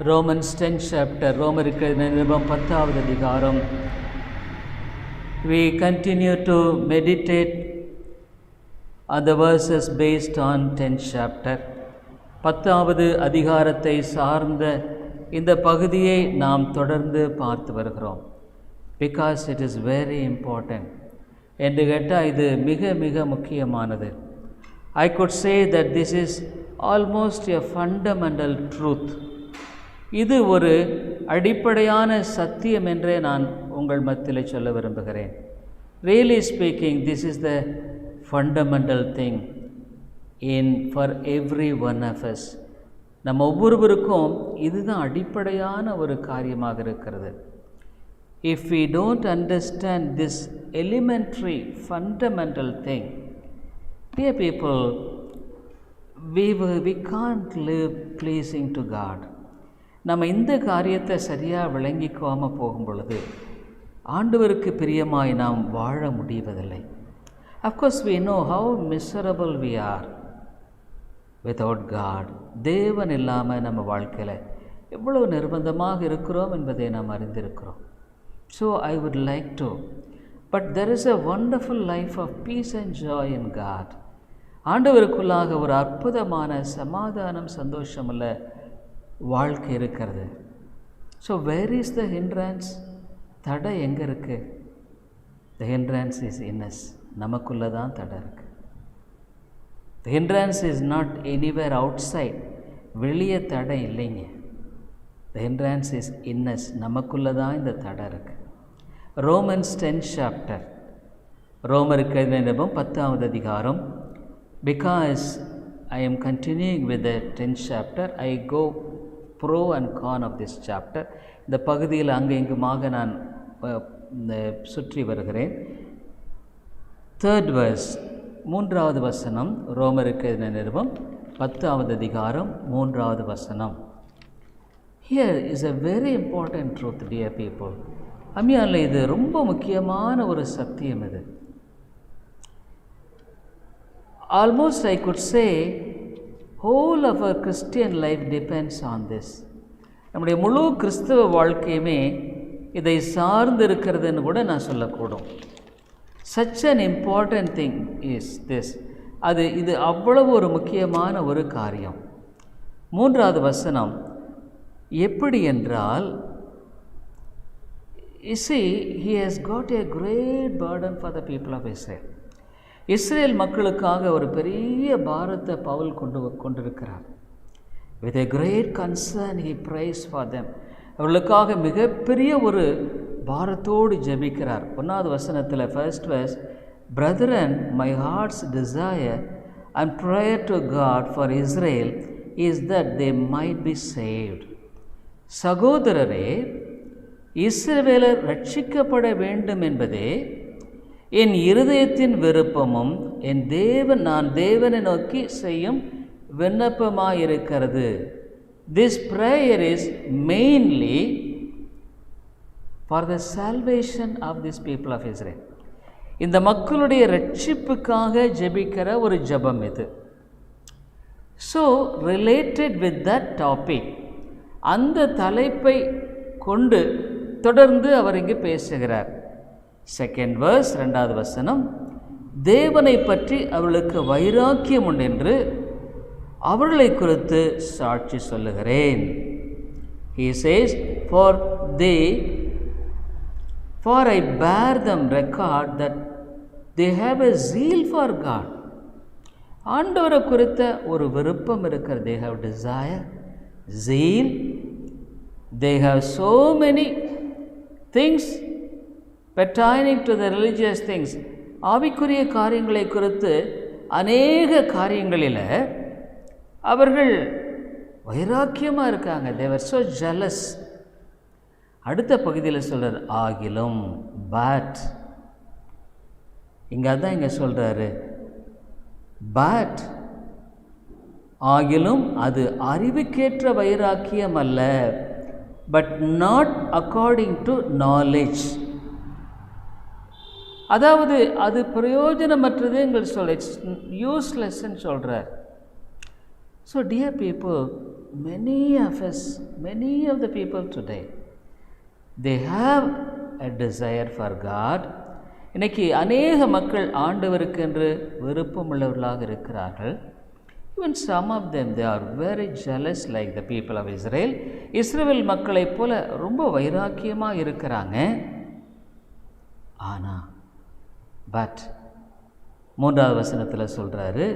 Romans 10th chapter, ரோமருக்கு நிருபம் 10வது அதிகாரம். We continue to meditate on the verses based on 10th chapter. 10வது அதிகாரத்தை சார்ந்த இந்த பகுதியை நாம் தொடர்ந்து பார்த்து வருகிறோம். Because it is very important. என்று கேட்டால் இது மிக மிக முக்கியமானது. I could say that this is almost a fundamental truth. இது ஒரு அடிப்படையான சத்தியம் என்றே நான் உங்கள் மத்தியில் சொல்ல விரும்புகிறேன். Really speaking, this is the fundamental thing for every one of us. நம்ம ஒவ்வொருவருக்கும் இதுதான் அடிப்படையான ஒரு காரியமாக இருக்கிறது. If we don't understand this elementary fundamental thing, dear people, we can't live pleasing to God. நம்ம இந்த காரியத்தை சரியாக விளங்கிக்காமல் போகும் பொழுது ஆண்டவருக்கு பிரியமாய் நாம் வாழ முடிவதில்லை. Of course we know how miserable we are without God. தேவன் இல்லாமல் நம்ம வாழ்க்கையில் எவ்வளவு நிர்பந்தமாக இருக்கிறோம் என்பதை நாம் அறிந்திருக்கிறோம். So I would like to, but there is a wonderful life of peace and joy in God. ஆண்டவருக்குள்ளாக ஒரு அற்புதமான சமாதானம் சந்தோஷமுள்ள வாழ்க்கை இருக்கிறது. So where is the hindrance? தடை எங்கே இருக்குது? The hindrance is in us. நமக்குள்ளே தான் தடை இருக்குது. The hindrance is not anywhere outside. வெளியே தடை இல்லைங்க. The hindrance is in us. நமக்குள்ளே தான் இந்த தடை இருக்குது. ரோமன்ஸ் 10th chapter, ரோமருக்கு நிருபம் 10வது அதிகாரம். Because I am continuing with the 10th chapter, I go pro and con of this chapter. இந்த பகுதியில் அங்கே இங்குமாக நான் சுற்றி வருகிறேன். 3rd verse, 3வது வசனம், ரோமருக்கு நிருபம் 10வது அதிகாரம் 3வது வசனம். Here is a very important truth, dear people. அம்மையால இது ரொம்ப முக்கியமான ஒரு சத்தியம். இது almost I could say whole of our Christian life depends on this. நம்முடைய முழு கிறிஸ்தவ வாழ்க்கையுமே இதை சார்ந்து இருக்கிறதுன்னு கூட நான் சொல்லக்கூடும். Such an important thing is this. இது அவ்வளவு ஒரு முக்கியமான ஒரு காரியம். 3வது வசனம் எப்படி என்றால், you see, he has got a great burden for the people of Israel. Israel மக்களுக்காக ஒரு பெரிய பாரத்தை பவுல் கொண்டிருக்கிறார். With a great concern he prays for them. அவர்களுக்காக மிகப்பெரிய ஒரு பாரத்தோடு ஜெபிக்கிறார். 1வது வசனத்தில், 1st verse, Brethren, my heart's desire and prayer to God for Israel is that they might be saved. சகோதரரே, இஸ்ரவேலர் ரட்சிக்கப்பட வேண்டும் என்பதே என் இருதயத்தின் விருப்பமும் நான் தேவனை நோக்கி செய்யும் விண்ணப்பமாயிருக்கிறது. This prayer is mainly for the salvation of this people of Israel. இந்த மக்களுடைய ரட்சிப்புக்காக ஜெபிக்கிற ஒரு ஜெபம் இது. So related with that topic, அந்த தலைப்பை கொண்டு தொடர்ந்து அவர் இங்கு பேசுகிறார். 2nd verse, 2வது வசனம், தேவனை பற்றி அவர்களுக்கு வைராக்கியம் உண்டென்று அவர்களை குறித்து சாட்சி சொல்லுகிறேன். He says, for I bear them record that they have a zeal for God. ஆண்டவரை குறித்த ஒரு விருப்பம் இருக்கிற. They have desire, zeal, they have so many things pertaining to the religious things. ஆவிக்குரிய காரியங்களை குறித்து அநேக காரியங்களில் அவர்கள் வைராக்கியமாக இருக்காங்க. they were so jealous. அடுத்த பகுதியில் சொல்கிறார், ஆகிலும், but, இங்கே அதான் இங்கே சொல்கிறாரு, but, ஆகிலும் அது அறிவுக்கேற்ற வைராக்கியம் அல்ல, but not according to knowledge. அதாவது அது பிரயோஜனமற்றது சொல்ல, இட்ஸ் யூஸ்லெஸ்ன்னு சொல்கிறார். So dear people, many of us, many of the people today, they have a desire for God. இன்னைக்கு அநேக மக்கள் ஆண்டவருக்கென்று விருப்பமுள்ளவர்களாக இருக்கிறார்கள். Even some of them, they are very jealous like the people of Israel. இஸ்ரவேல் மக்களைப் போல ரொம்ப வைராக்கியமாக இருக்கிறாங்க. ஆனால் பட் 3வது வசனத்தில் சொல்கிறாரு,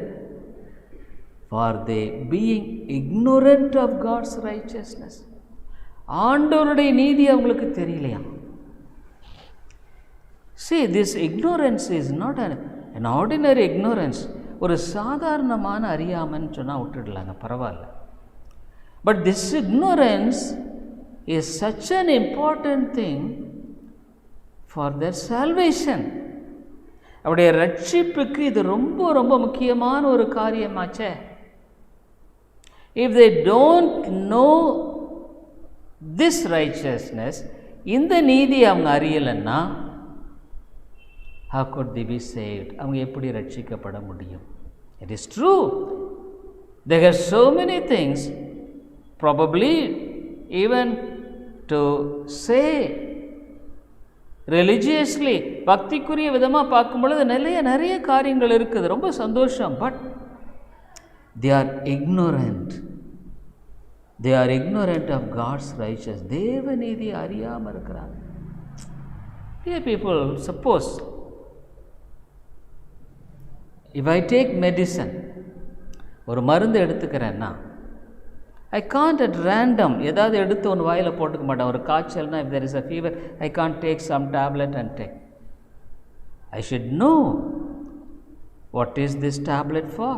for they being ignorant of God's righteousness, ஆண்டவருடைய நீதி அவங்களுக்கு தெரியலையா. See, this ignorance is not an ordinary ignorance. ஒரு சாதாரணமான அறியாமன்னு சொன்னால் விட்டுடலாங்க, பரவாயில்ல. But this ignorance is such an important thing for their salvation. அவருடைய ரட்சிப்புக்கு இது ரொம்ப ரொம்ப முக்கியமான ஒரு காரியமாச்சே. If they don't know this righteousness, இந்த நீதி அவங்க அறியலைன்னா, how could they be saved? அவங்க எப்படி ரட்சிக்கப்பட முடியும்? It is true, they have so many things, probably even to say religiously, பக்திக்குரிய விதமாக பார்க்கும் பொழுது நிறைய காரியங்கள் இருக்குது, ரொம்ப சந்தோஷம். But they are ignorant. They are ignorant of God's righteousness. தேவ நீதி அறியாமல் இருக்கிறாங்க. Dear people, suppose if I take medicine, ஒரு மருந்து எடுத்துக்கிறேன்னா, I can't at random ஏதாவது எடுத்து ஒன்று வாயில் போட்டுக்க மாட்டேன். ஒரு காய்ச்சல்னா, if there is a fever, I can't take some tablet and take. I should know what is this tablet for.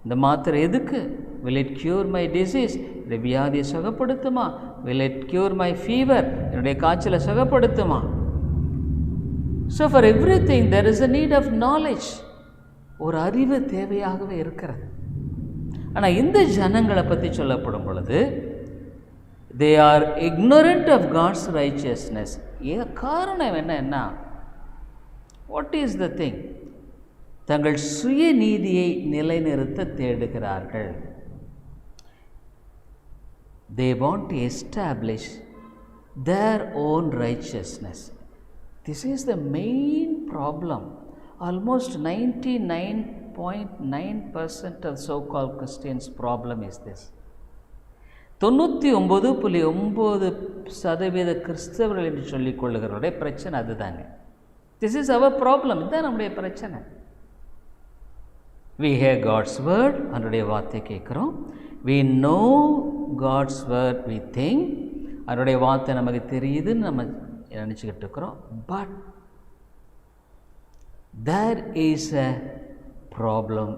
இந்த மாத்திரை எதுக்கு? Will it cure my disease? இந்த வியாதியை சுகப்படுத்துமா? Will it cure my fever? என்னுடைய காய்ச்சலை சுகப்படுத்துமா? So for everything there is a need of knowledge. ஒரு அறிவு தேவையாகவே இருக்கிறது. ஆனால் இந்த ஜனங்களை பற்றி சொல்லப்படும் பொழுது, they are ignorant of God's righteousness. காரணம் என்னன்னா, what is the thing? தங்கள் சுய நீதியை நிலைநிறுத்த தேடுகிறார்கள். They want to establish their own righteousness. This is the main problem. Almost 99.9% of so-called Christians' problem is this. 99.9% கிறிஸ்தவர்கள் என்று சொல்லிக் கொள்ளுகிறவருடைய பிரச்சனை அதுதாங்க. This is our problem. இதுதான் நம்முடைய பிரச்சனை. We hear God's word, அவருடைய வார்த்தை கேட்குறோம். We know God's word, we think அவருடைய வார்த்தை நமக்கு தெரியுதுன்னு நம்ம நினச்சிக்கிட்டு இருக்கிறோம். But there is a problem,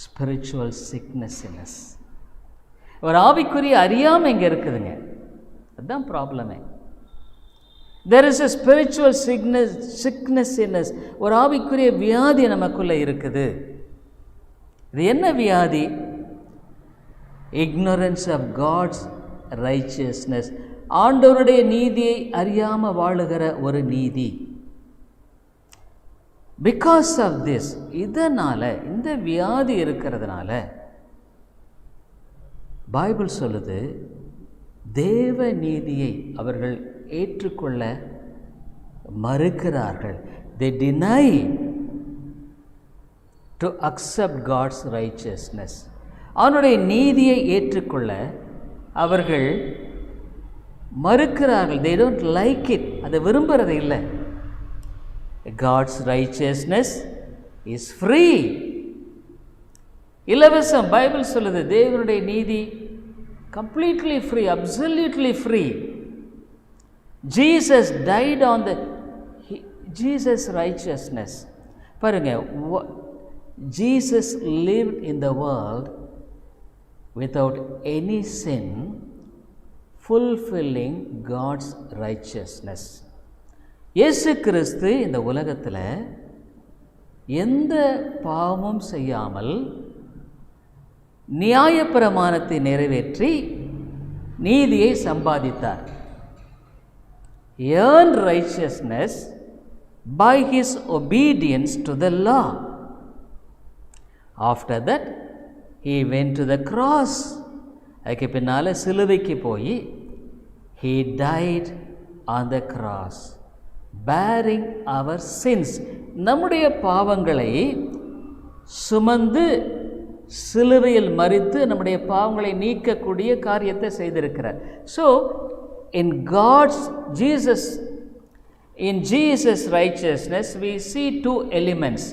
spiritual sickness in us. ஒரு ஆவிக்குரிய அறியாமல் இங்கே இருக்குதுங்க, அதுதான் ப்ராப்ளமே. There is a spiritual sickness in us. ஒரு ஆவிக்குரிய வியாதி நமக்குள்ளே இருக்குது. இது என்ன வியாதி? Ignorance of God's righteousness. ஆண்டவருடைய நீதியை அறியாமல் வாழுகிற ஒரு நீதி. Because of this, இதனால், இந்த வியாதி இருக்கிறதுனால பைபிள் சொல்லுது, தேவ நீதியை அவர்கள் ஏற்றுக்கொள்ள மறுக்கிறார்கள். They deny to accept God's righteousness. அவனுடைய நீதியை ஏற்றுக்கொள்ள அவர்கள் மறுக்கிறார்கள். They don't like it. அதை விரும்புறது இல்லை. God's righteousness is free. இலவசம். பைபிள் சொல்லுது, தேவனுடைய நீதி completely free, absolutely free. Jesus died on the Jesus righteousness. பாருங்க, Jesus lived in the world without any sin, fulfilling God's righteousness. இயேசு கிறிஸ்து இந்த உலகத்தில் எந்த பாவமும் செய்யாமல் நியாயப்பிரமாணத்தை நிறைவேற்றி நீதியை சம்பாதித்தார். He earned righteousness by his obedience to the law. After that, he went to the cross அதுக்கு பின்னால் சிலுவைக்கு போய் he died on the cross bearing our sins, நம்முடைய பாவங்களை சுமந்து சிலுவையில் மரித்து நம்முடைய பாவங்களை நீக்கக்கூடிய காரியத்தை செய்திருக்கிறார். So in Jesus righteousness we see two elements.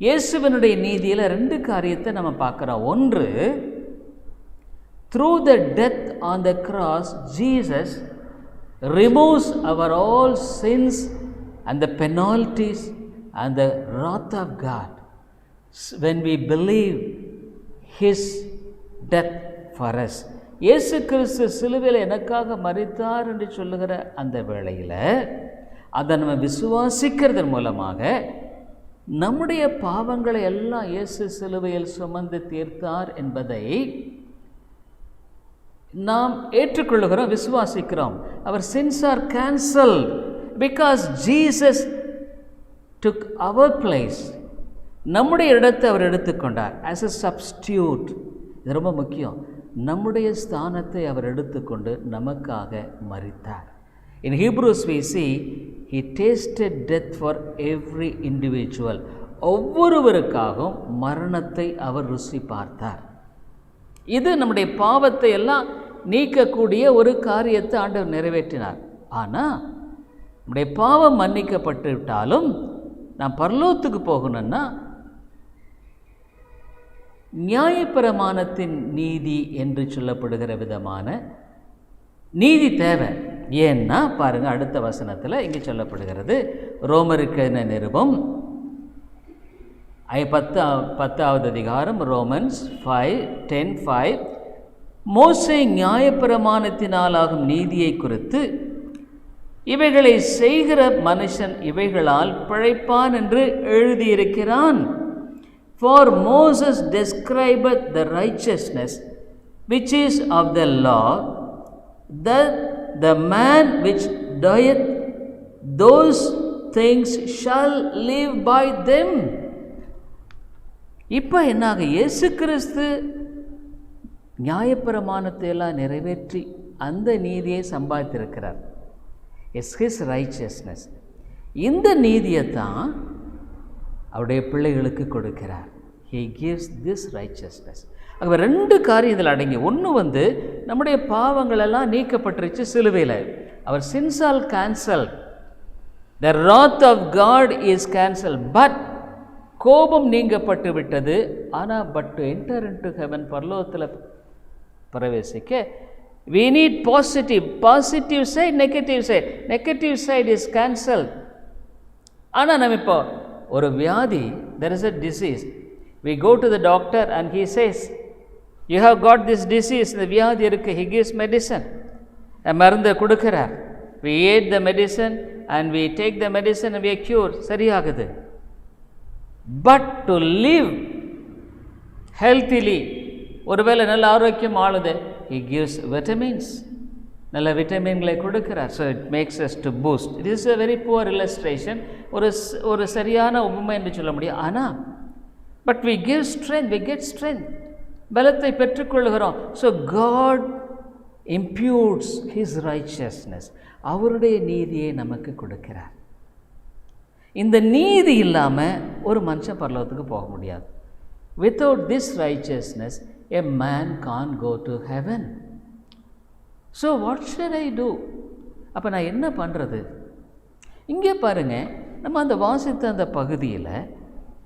இயேசுவினுடைய நீதியில் ரெண்டு காரியத்தை நம்ம பார்க்குறோம். ஒன்று, through the death on the cross Jesus removes our all sins and the penalties and the wrath of God when we believe his death for us. இயேசு கிறிஸ்து சிலுவையில் எனக்காக மரித்தார் என்று சொல்லுகிற அந்த வேளையில் அதை நம்ம விசுவாசிக்கிறதன் மூலமாக நம்முடைய பாவங்களை எல்லாம் இயேசு சிலுவையில் சுமந்து தீர்த்தார் என்பதை நாம் ஏற்றுக்கொள்ளுகிறோம், விசுவாசிக்கிறோம். அவர் sins are cancelled because Jesus took our place. நம்முடைய இடத்தை அவர் எடுத்துக்கொண்டார் as a substitute. இது ரொம்ப முக்கியம். நம்முடைய ஸ்தானத்தை அவர் எடுத்துக்கொண்டு நமக்காக மரித்தார். In Hebrews we see he tasted death for every individual. ஒவ்வொருவருக்காகவும் மரணத்தை அவர் ருசி பார்த்தார். இது நம்முடைய பாவத்தை எல்லாம் நீக்கக்கூடிய ஒரு காரியத்தை ஆண்டவர் நிறைவேற்றினார். ஆனால் நம்முடைய பாவம் மன்னிக்கப்பட்டு விட்டாலும் நாம் பரலோகத்துக்கு போகணும்னா நியாயப்பிரமாணத்தின் நீதி என்று சொல்லப்படுகிற விதமான நீதி தேவை. ஏன்னா பாருங்கள், அடுத்த வசனத்தில் இங்கே சொல்லப்படுகிறது, ரோமருக்கு நிருபம் 10வது அதிகாரம், ரோமன்ஸ் 5:10-5, மோசே நியாயப்பிரமாணத்தினாலாகும் நீதியை குறித்து இவைகளை செய்கிற மனுஷன் இவைகளால் பிழைப்பான் என்று எழுதியிருக்கிறான். For Moses describeth the righteousness which is of the law, that the man which doeth those things shall live by them. இப்போ என்னாக, இயேசு கிறிஸ்து நியாயப்பிரமாணத்தை எல்லாம் நிறைவேற்றி அந்த நீதியை சம்பாதித்திருக்கிறார். It's his righteousness. இந்த நீதியை தான் அவருடைய பிள்ளைகளுக்கு கொடுக்கிறார். He gives this righteousness. ஆகவே ரெண்டு காரியம் இதில் அடங்கி. ஒன்று நம்முடைய பாவங்களெல்லாம் நீக்கப்பட்டுருச்சு சிலுவையில். அவர் sins are cancelled. The wrath of God is cancelled. But கோபம் நீங்கப்பட்டு விட்டது. ஆனால் but to enter into heaven, பரலோகத்தில் பிரவேசிக்க we need positive side, negative side is cancelled. ஆனால் நம்ம இப்போ ஒரு வியாதி, there is a disease, we go to the doctor and he says you have got this disease, இந்த வியாதி இருக்குது, he gives medicine, மருந்து கொடுக்கிறார். we ate the medicine and we take the medicine and we are cured, சரியாகுது. but to live healthily, ஒருவேளை நல்ல ஆரோக்கியம் ஆளுது, he gives vitamins, நல்ல விட்டமின்களை கொடுக்கிறார். So it makes us to boost. It is a very poor illustration, ஒரு சரியான உண்மை என்று சொல்ல முடியும். ஆனால் but we give strength, we get strength, பலத்தை பெற்றுக்கொள்கிறோம். So God imputes his righteousness, அவருடைய நீதியை நமக்கு கொடுக்கிறார். இந்த நீதி இல்லாமல் ஒரு மனுஷன் பரலோகத்துக்கு போக முடியாது. without this righteousness a man can't go to heaven. So what should I do? அப்போ நான் என்ன பண்ணுறது? இங்கே பாருங்கள், நம்ம அந்த வாசித்த அந்த பகுதியில்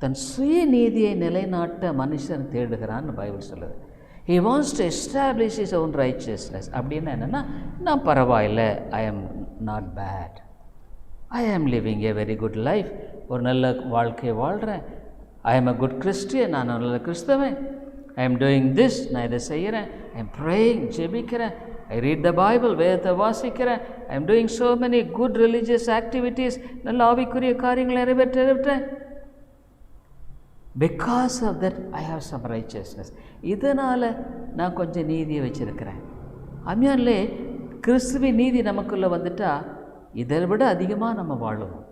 தன் சுய நீதியை நிலைநாட்ட மனுஷன் தேடுகிறான்னு பைபிள் சொல்லுது. he wants to establish his own righteousness. அப்படின்னா என்னென்னா, நான் பரவாயில்லை, I am not bad, I am living a very good life, ஒரு நல்ல வாழ்க்கை வாழ்கிறேன், I am a good Christian, நான் நல்ல கிறிஸ்தவன், I am doing this, நான் இதை செய்கிறேன், I am praying, ஜெபிக்கிறேன், I read the Bible, வேதத்தை வாசிக்கிறேன், I am doing so many good religious activities, நல்ல ஆவிக்குரிய காரியங்களை நிறைவேற்றேன். because of that I have some righteousness. இதனால் நான் கொஞ்சம் நீதியை வச்சுருக்கிறேன். அம்மையாலே கிறிஸ்துவின் நீதி நமக்குள்ளே வந்துட்டால் இதை விட அதிகமாக நம்ம வாழுவோம்.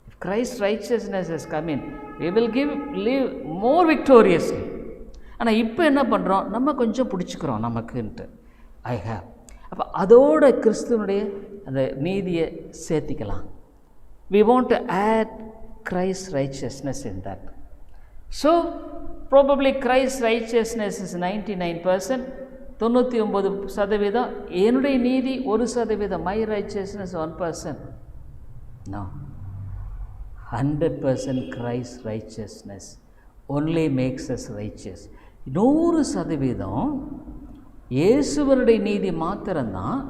if Christ's righteousness has come in, we will live more victoriously. ஆனால் இப்போ என்ன பண்ணுறோம், நம்ம கொஞ்சம் பிடிச்சிக்கிறோம் நமக்குன்ட்டு. I have. அப்போ அதோட கிறிஸ்துவனுடைய அந்த நீதியை சேர்த்திக்கலாம். We want to add Christ's righteousness in that. So probably Christ's righteousness is 99%, 99%. என்னுடைய நீதி 1%. My righteousness 1%. No, 100% Christ's righteousness only makes us righteous. 100% இயேசுவனுடைய நீதி மாத்திரம்தான்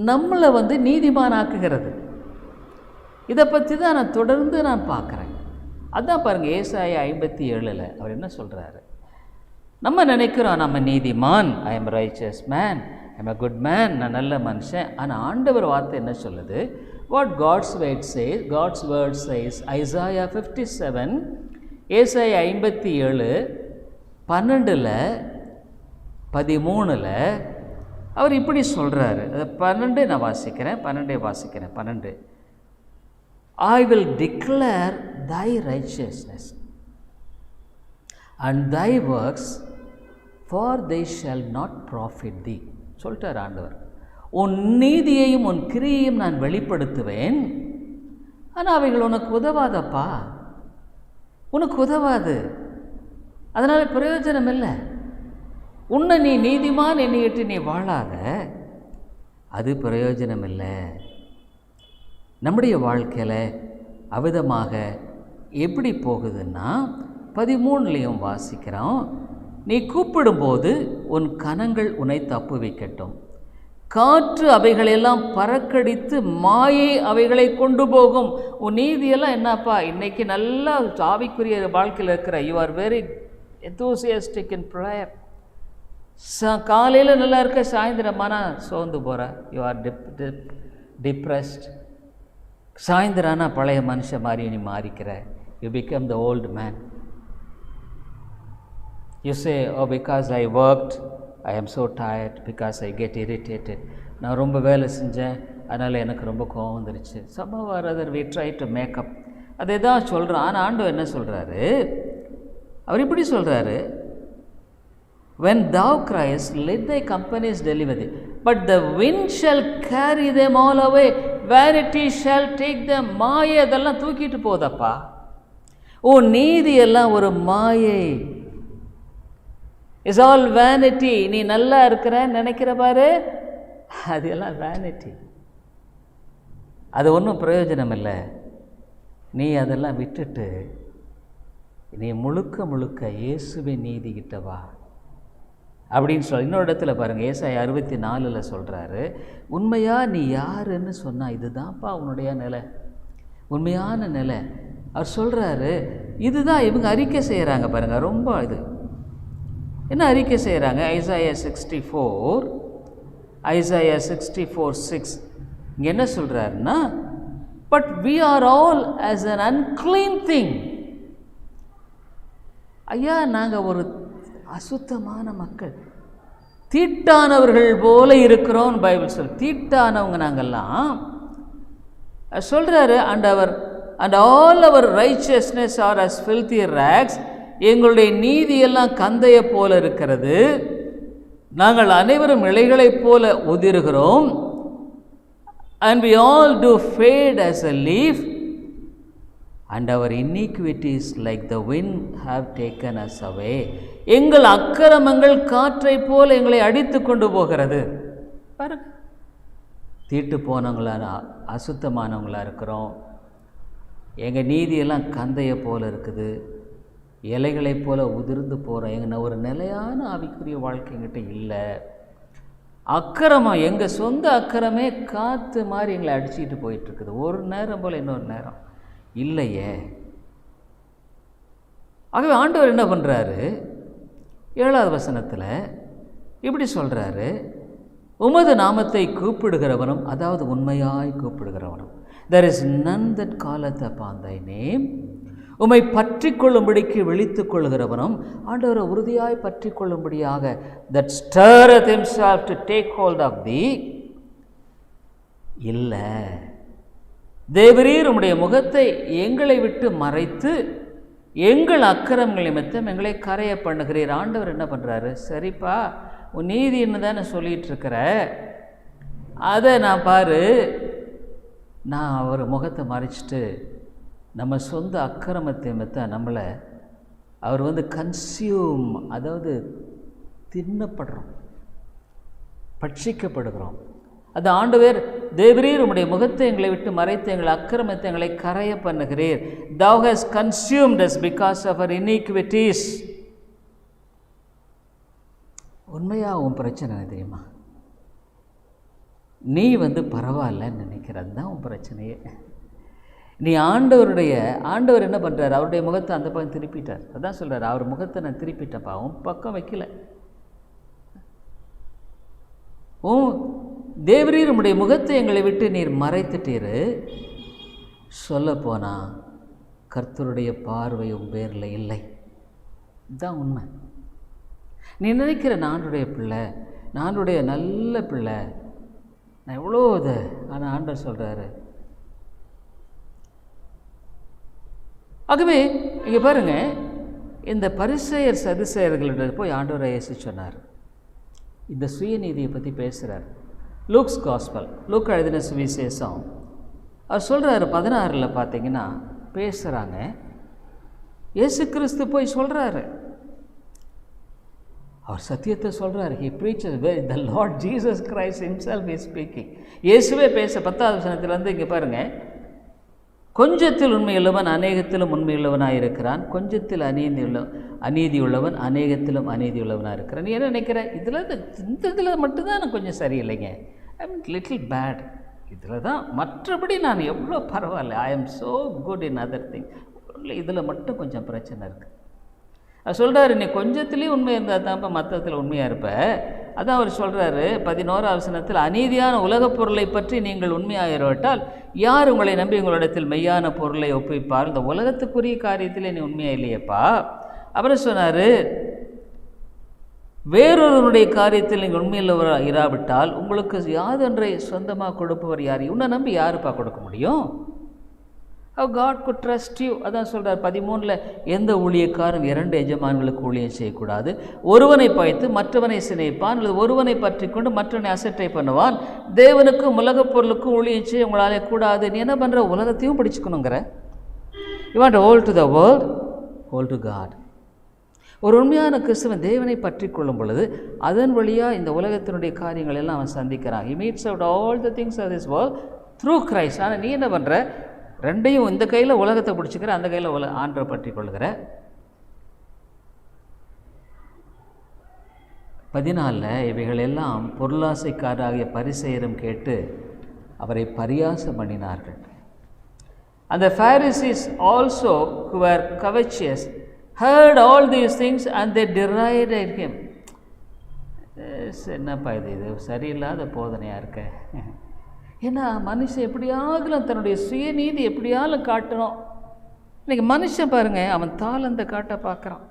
நம்மளை நீதிமானாக்குகிறது. இதை பற்றி தான் நான் தொடர்ந்து பார்க்குறேன். அதான் பாருங்கள், ஏசாயா 57 அவர் என்ன சொல்கிறாரு. நம்ம நினைக்கிறோம் நம்ம நீதிமான், I am righteous man, I am a good man, நான் நல்ல மனுஷன். ஆனால் ஆண்டவர் வார்த்தை என்ன சொல்லுது? What God's word says Isaiah 57, ஏசாயா 57 12 13 அவர் இப்படி சொல்கிறாரு. அது 12 நான் வாசிக்கிறேன், 12 I will declare thy righteousness and thy works, for they shall not profit thee. சொல்லிட்டார் ஆண்டவர். உன் நீதியையும் உன் கிரியையும் நான் வெளிப்படுத்துவேன், ஆனால் அவைகள் உனக்கு உதவாதப்பா, உனக்கு உதவாது, அதனால் பிரயோஜனம் இல்லை. உன்னை நீ நீதிமான் எண்ணிட்டு நீ வாழாத, அது பிரயோஜனம் இல்லை. நம்முடைய வாழ்க்கையில் அவிதமாக எப்படி போகுதுன்னா 13 வாசிக்கிறோம். நீ கூப்பிடும்போது உன் கனங்கள் உன்னை தப்புவிக்கட்டும், காற்று அவைகளெல்லாம் பறக்கடித்து மாயை அவைகளை கொண்டு போகும். உன் நீதியெல்லாம் என்னப்பா, இன்றைக்கி நல்லா ஆவிக்குரிய வாழ்க்கையில் இருக்கிற, you are very enthusiastic in prayer. காலையில் நல்லா இருக்க, சாயந்தரமானா சோர்ந்து போகிற, யூ ஆர் டிப்ரெஸ்ட். சாயந்தரானா பழைய மனுஷன் மாதிரி நீ மாறிக்கிற, you become the old man. You say, oh because I worked I am so tired, because I get irritated. நான் ரொம்ப வேலை செஞ்சேன், அதனால் எனக்கு ரொம்ப கோவம் வந்துருச்சு. சம்பவம் other we try to make up, அதே தான் சொல்கிறான். ஆனால் ஆண்டவர் என்ன சொல்கிறாரு? அவர் இப்படி சொல்கிறாரு, when thou criest, let thy companies deliver thee, but the wind shall carry them all away, vanity shall take them. மாயை அதெல்லாம் தூக்கிட்டு போதப்பா. ஓ நீதி எல்லாம் ஒரு மாயை, இஸ் ஆல் vanity. நீ நல்லா இருக்கிற நினைக்கிற பாரு, அது எல்லாம் vanity, அது ஒன்றும் பிரயோஜனம் இல்லை. நீ அதெல்லாம் விட்டுட்டு நீ முழுக்க இயேசுவின் நீதி கிட்ட வா அப்படின்னு சொல்லி இன்னொரு இடத்துல பாருங்கள், ஏசாயா 64 சொல்கிறாரு, உண்மையாக நீ யாருன்னு சொன்னால் இதுதான்ப்பா உன்னுடைய நிலை, உண்மையான நிலை. அவர் சொல்கிறாரு, இதுதான் இவங்க அறிக்கை செய்கிறாங்க பாருங்கள். ரொம்ப இது என்ன அறிக்கை செய்கிறாங்க? ஐசாயா 64:6 இங்கே என்ன சொல்கிறாருன்னா, but we are all as an unclean thing. ஐயா, நாங்கள் ஒரு அசுத்தமான மக்கள், தீட்டானவர்கள் போல இருக்கிறோம் பைபிள் சொல். தீட்டானவங்க நாங்கள்லாம் சொல்கிறாரு. and all our righteousness are as filthy rags. எங்களுடைய நீதியெல்லாம் கந்தையை போல இருக்கிறது, நாங்கள் அனைவரும் இலைகளைப் போல உதிர்கிறோம். and we all do fade as a leaf, and our iniquities like the wind have taken us away. எங்கள் அக்கிரமங்கள் காற்றை போல எங்களை அடித்து கொண்டு போகிறது. பாருங்க, தீட்டு போனவங்களா அசுத்தமானவங்களாக இருக்கிறோம். எங்கள் நீதியெல்லாம் கந்தையை போல இருக்குது, இலைகளைப் போல உதிர்ந்து போகிறோம். எங்கள் ஒரு நிலையான ஆவிக்குரிய வாழ்க்கை எங்கிட்ட இல்லை. அக்கிரமம், எங்கள் சொந்த அக்கிரமே காற்று மாதிரி எங்களை அடிச்சுக்கிட்டு போயிட்டுருக்குது. ஒரு நேரம் போல் இன்னொரு நேரம் இல்லையே. ஆகவே ஆண்டவர் என்ன பண்ணுறாரு? 7வது வசனத்தில் இப்படி சொல்கிறாரு, உமது நாமத்தை கூப்பிடுகிறவனும், அதாவது உண்மையாய் கூப்பிடுகிறவனும், there is none that calleth upon thy name. உம்மை பற்றி கொள்ளும்படிக்கு விழித்து கொள்ளுகிறவனும், ஆண்டவரை உறுதியாய் பற்றி கொள்ளும்படியாக, that stirreth himself to take hold of thee. இல்லை, தேவரீர் உம்முடைய முகத்தை எங்களை விட்டு மறைத்து எங்கள் அக்கிரமங்கள் நிமித்தம் எங்களை கரைய பண்ணுகிறீர். ஆண்டவர் என்ன பண்ணுறாரு? சரிப்பா, உன் நீதின்னு தானே சொல்லிகிட்டு இருக்கிற, அதை நான் பாரு, நான் அவர் முகத்தை மறைச்சிட்டு நம்ம சொந்த அக்கிரமத்தை நிமித்தம் நம்மளை அவர் கன்சியூம், அதாவது தின்னப்படுறோம், பட்சிக்கப்படுகிறோம். அது ஆண்டவர், தேவரீர் உம்முடைய முகத்தை எங்களை விட்டு மறைத்து எங்கள் அக்கிரமத்தை எங்களை கரைய பண்ணுகிறீர். Thou hast consumed us because of our iniquities. உண்மையா உன் பிரச்சனை தெரியுமா? நீ பரவாயில்லன்னு நினைக்கிறது தான் உன் பிரச்சனையே. நீ ஆண்டவர் என்ன பண்ணுறார்? அவருடைய முகத்தை அந்த பக்கம் திருப்பிட்டார். அதான் சொல்கிறார், அவர் முகத்தை நான் திருப்பிட்டப்பா, உன் பக்கம் வைக்கல. தேவரீர் உம்முடைய முகத்தை எங்களை விட்டு நீர் மறைத்துட்டீர். சொல்லப்போனா கர்த்தருடைய பார்வை உன் பேரில் இல்லை. இதுதான் உண்மை. நீ நினைக்கிற நானுடைய பிள்ளை, நானுடைய நல்ல பிள்ளை, நான் எவ்வளோ இது, ஆனால் ஆண்டவர் சொல்கிறாரு. ஆகவே இங்கே பாருங்கள், இந்த பரிசேயர் சதுசேயர்களிடம் போய் ஆண்டவரை இயேசு சொன்னார். இந்த சுயநீதியை பற்றி பேசுகிறார். லூக்ஸ் காஸ்பல், லூக் எழுதின சுவிசேஷம், அவர் சொல்கிறாரு 16 பார்த்தீங்கன்னா பேசுகிறாங்க. இயேசு கிறிஸ்து போய் சொல்கிறாரு, அவர் சத்தியத்தை சொல்கிறார். He preaches, the Lord Jesus Christ himself is speaking. இயேசுவே பேச 10வது வசனத்திலிருந்து இங்கே பாருங்கள், கொஞ்சத்தில் உண்மையுள்ளவன் அநேகத்திலும் உண்மையுள்ளவனாக இருக்கிறான், கொஞ்சத்தில் அநீதியுள்ளவன் அநேகத்திலும் அநீதியுள்ளவனாக இருக்கிறான். நீ என்ன நினைக்கிற? இந்த இதில் மட்டும்தான் நான் கொஞ்சம் சரியில்லைங்க, ஐ மீன் லிட்டில் பேட், இதில் தான், மற்றபடி நான் எவ்வளோ பரவாயில்ல, I am so good in other thing, இதில் மட்டும் கொஞ்சம் பிரச்சனை இருக்குது. அவர் சொல்கிறாரு, நீ கொஞ்சத்துலேயும் உண்மை இருந்தால் தான்ப்பா மற்றத்தில் உண்மையாக இருப்ப. அதான் அவர் சொல்கிறாரு 11வது வசனத்தில், அநீதியான உலகப் பொருளை பற்றி நீங்கள் உண்மையாகிவிட்டால் யார் உங்களை நம்பி உங்களிடத்தில் மெய்யான பொருளை ஒப்புவிப்பார்? இந்த உலகத்துக்குரிய காரியத்தில் நீ உண்மையாக இல்லையப்பா. அப்புறம் சொன்னார், வேறொருவனுடைய காரியத்தில் நீங்கள் உண்மையில் இராவிட்டால் உங்களுக்கு யாதொன்றை சொந்தமாக கொடுப்பவர் யார்? உன்னை நம்பி யாருப்பா கொடுக்க முடியும்? How God could trust you. அதான் சொல்கிறார் 13, எந்த ஊழியக்காரன் 2 எஜமான்களுக்கு ஊழியம் செய்யக்கூடாது, ஒருவனை பகைத்து மற்றவனை சினைப்பான், அல்லது ஒருவனை பற்றி கொண்டு மற்றவனை அசட்டை பண்ணுவான். தேவனுக்கும் உலகப் பொருளுக்கும் ஊழியம் செய்ய உங்களாலே கூடாது. நீ என்ன பண்ணுற? உலகத்தையும் பிடிச்சிக்கணுங்கிற. You want to hold to the world, hold to God. ஒரு உண்மையான கிறிஸ்தவன் தேவனை பற்றி கொள்ளும் பொழுது அதன் வழியாக இந்த உலகத்தினுடைய காரியங்கள் எல்லாம் அவன் சந்திக்கிறான். He meets out all the things of this world through Christ. ஆனால் நீ என்ன பண்ணுற? ரெண்டையும், இந்த கையில் உலகத்தை பிடிச்சிக்கிற, அந்த கையில் ஆண்டரை பற்றி கொள்ளுகிற. 14 இவைகளெல்லாம் பொருளாசைக்காராகிய பரிசேயரும் கேட்டு அவரை பரியாசம் பண்ணினார்கள். And the Pharisees also, who were covetous, heard all these things and they derided him. என்னப்பா இது சரியில்லாத போதனையாக இருக்க. ஏன்னா மனுஷன் எப்படியாகலாம் தன்னுடைய சுயநீதி எப்படியாலும் காட்டணும். இன்றைக்கி மனுஷன் பாருங்கள், அவன் தாளந்த காட்ட பார்க்குறான்.